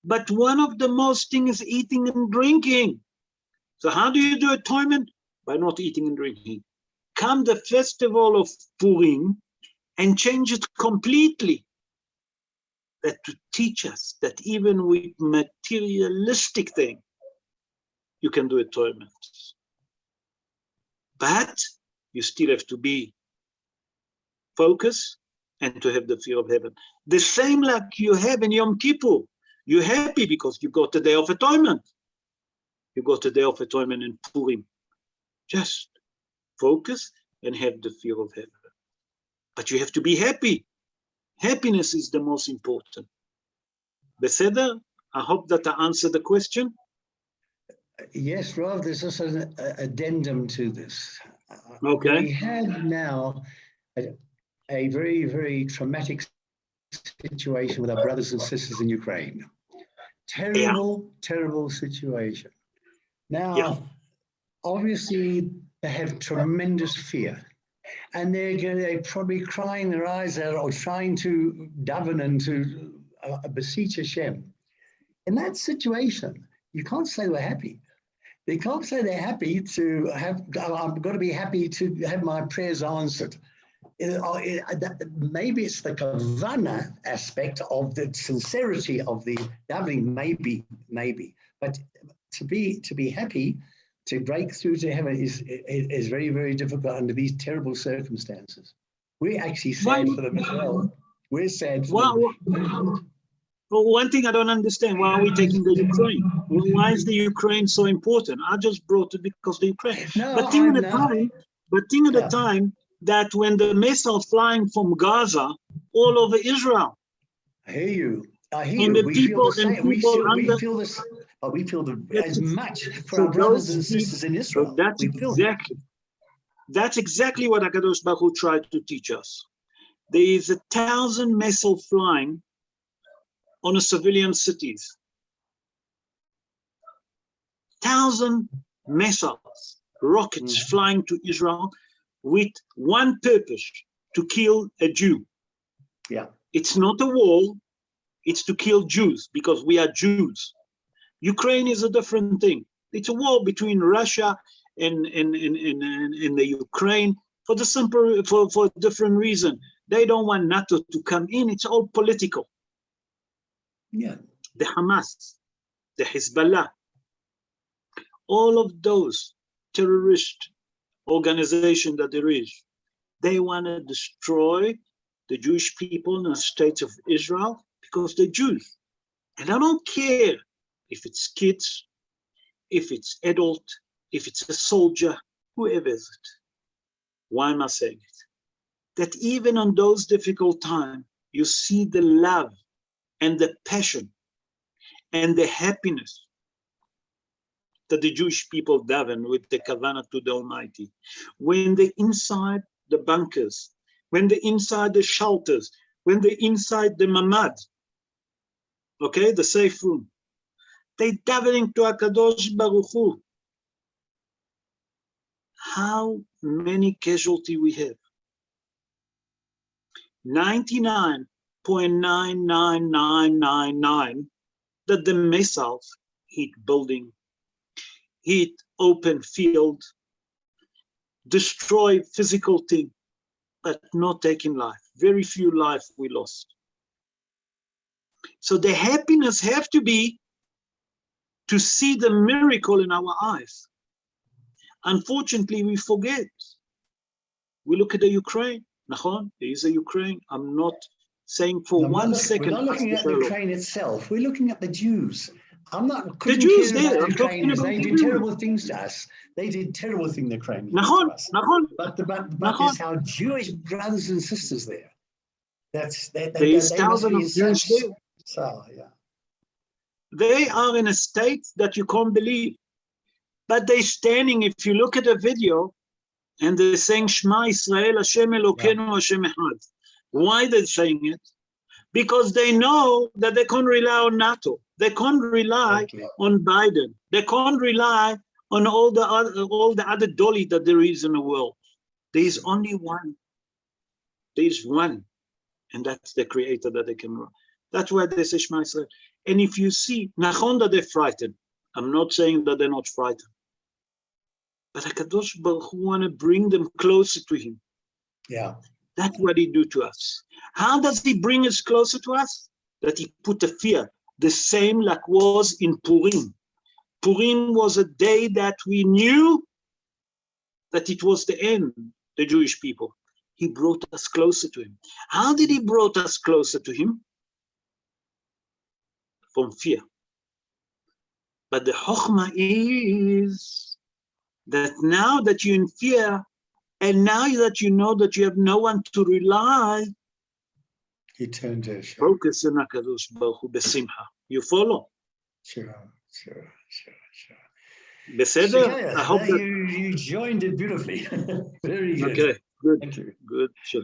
But one of the most things is eating and drinking. So how do you do atonement? By not eating and drinking. Come the festival of Purim and change it completely. That to teach us that even with materialistic thing, you can do atonement. But you still have to be focused and to have the fear of heaven. The same like you have in Yom Kippur. You're happy because you got the day of atonement. You got the day of atonement in Purim. Just focus and have the fear of heaven. But you have to be happy. Happiness is the most important. Beseder, I hope that I answered the question. Yes, Rav, there's also an addendum to this. Okay. We had now a very, very traumatic situation with our brothers and sisters in Ukraine. Terrible, terrible situation. Now, obviously, they have tremendous fear. And they're probably crying their eyes out or trying to daven and to beseech Hashem. In that situation, you can't say they're happy. They can't say they're happy to have, I'm going to be happy to have my prayers answered. Maybe it's the kavana aspect of the sincerity of the davening, maybe. But to be happy, to break through to heaven is very, very difficult under these terrible circumstances. We're actually sad for them as well. We're sad for them. Well, one thing I don't understand, why are we taking the Ukraine? Why is the Ukraine so important? I just brought it because the Ukraine. No, but think at the time that when the missiles flying from Gaza all over Israel. I hear you. And the people feel the same. We feel this. We feel as much for our brothers and sisters in Israel. So that's exactly what HaKadosh Baruch Hu tried to teach us. There is 1,000 missiles flying on the civilian cities. 1,000 missiles, rockets flying to Israel with one purpose, to kill a Jew. Yeah. It's not a war, it's to kill Jews because we are Jews. Ukraine is a different thing. It's a war between Russia and the Ukraine for the simple, for a different reason. They don't want NATO to come in, it's all political. Yeah. The Hamas, the Hezbollah, all of those terrorist organizations that there is, they want to destroy the Jewish people in the state of Israel because they're Jews. And I don't care if it's kids, if it's adult, if it's a soldier, whoever is it. Why am I saying it? That even on those difficult times, you see the love and the passion and the happiness that the Jewish people daven with the kavanah to the Almighty. When they're inside the bunkers, when they're inside the shelters, when they're inside the mamad, okay, the safe room, they davening to HaKadosh Baruch Hu. How many casualties we have? 99.99999 that the missiles hit building, hit open field, destroy physical thing, but not taking life. Very few lives we lost. So the happiness have to be to see the miracle in our eyes. Unfortunately, we forget. We look at the Ukraine. Nachon, there is a Ukraine. I'm not saying for No, 1 second. We're not looking at the Ukraine itself. We're looking at the Jews. I'm not. The Jews care there. about I'm the talking Ukrainians. about They the did Jews. terrible things to us. They did terrible things, the Ukrainians, to Nachon, us. Nachon. But Nachon. there's our Jewish brothers and sisters there. There is thousands of Jews there. So, yeah. They are in a state that you can't believe. But they're standing, if you look at the video, and they're saying, Shema Yisrael, Hashem Elokeinu, Hashem Echad. Why they're saying it? Because they know that they can't rely on NATO. They can't rely on Biden. They can't rely on all the other dolly that there is in the world. There is only one. There is one. And that's the creator that they can run. That's why they say Shema Yisrael. And if you see, Nachon that they're frightened. I'm not saying that they're not frightened. But HaKadosh Baruch Hu want to bring them closer to him. Yeah. That's what he do to us. How does he bring us closer to us? That he put a fear, the same like was in Purim. Purim was a day that we knew that it was the end, the Jewish people. He brought us closer to him. How did he brought us closer to him? From fear. But the chokhmah is that now that you're in fear, and now that you know that you have no one to rely, He turned to Hashem. focus on HaKadosh Baruch Hu b'simcha. You follow? Sure. Beseder? I hope that... You joined it beautifully. Very good. Okay, good. Thank you. Good. Sure.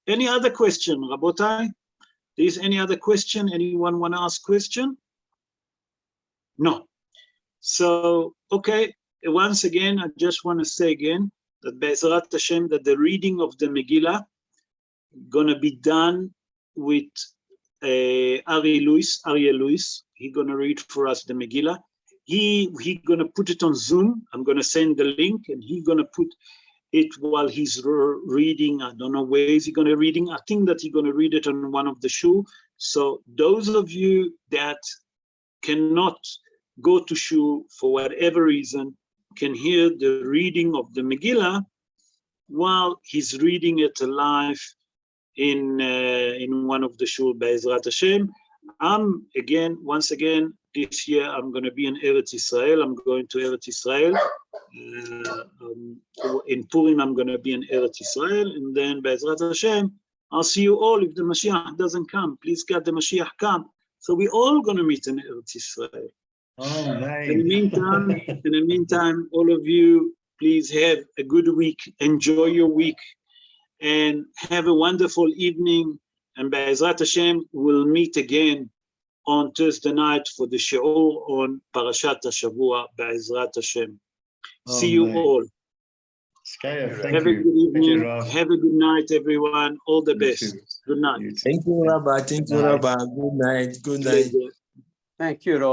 Any other question, Rabotai? Is any other question? Anyone want to ask question? No. So, okay. Once again, I just want to say again that Be'ezrat Hashem, that the reading of the Megillah gonna be done with Aryeh Lewis. He's gonna read for us the Megillah. He gonna put it on Zoom. I'm gonna send the link, and he's gonna put it while he's reading. I don't know where is he gonna reading. I think that he's gonna read it on one of the shul. So those of you that cannot go to shul for whatever reason, can hear the reading of the Megillah while he's reading it live in one of the shul Be'ezrat Hashem. Once again, this year I'm going to be in Eretz Israel. I'm going to Eretz Israel. In Purim, I'm going to be in Eretz Israel, and then Be'ezrat Hashem, I'll see you all if the Mashiach doesn't come. Please God, the Mashiach come. So we're all going to meet in Eretz Israel. Oh, man. In the meantime, all of you, please have a good week. Enjoy your week and have a wonderful evening. And Be'ezrat Hashem, we'll meet again on Thursday night for the shiur on Parashat HaShavua, Be'ezrat Hashem. See you all. Skaya, Have a good evening. Have a good night, everyone. All the best. Good night. Thank you, Rabbi. Thank you, Rabbi. Good night. Good night. Thank you, Rabbi.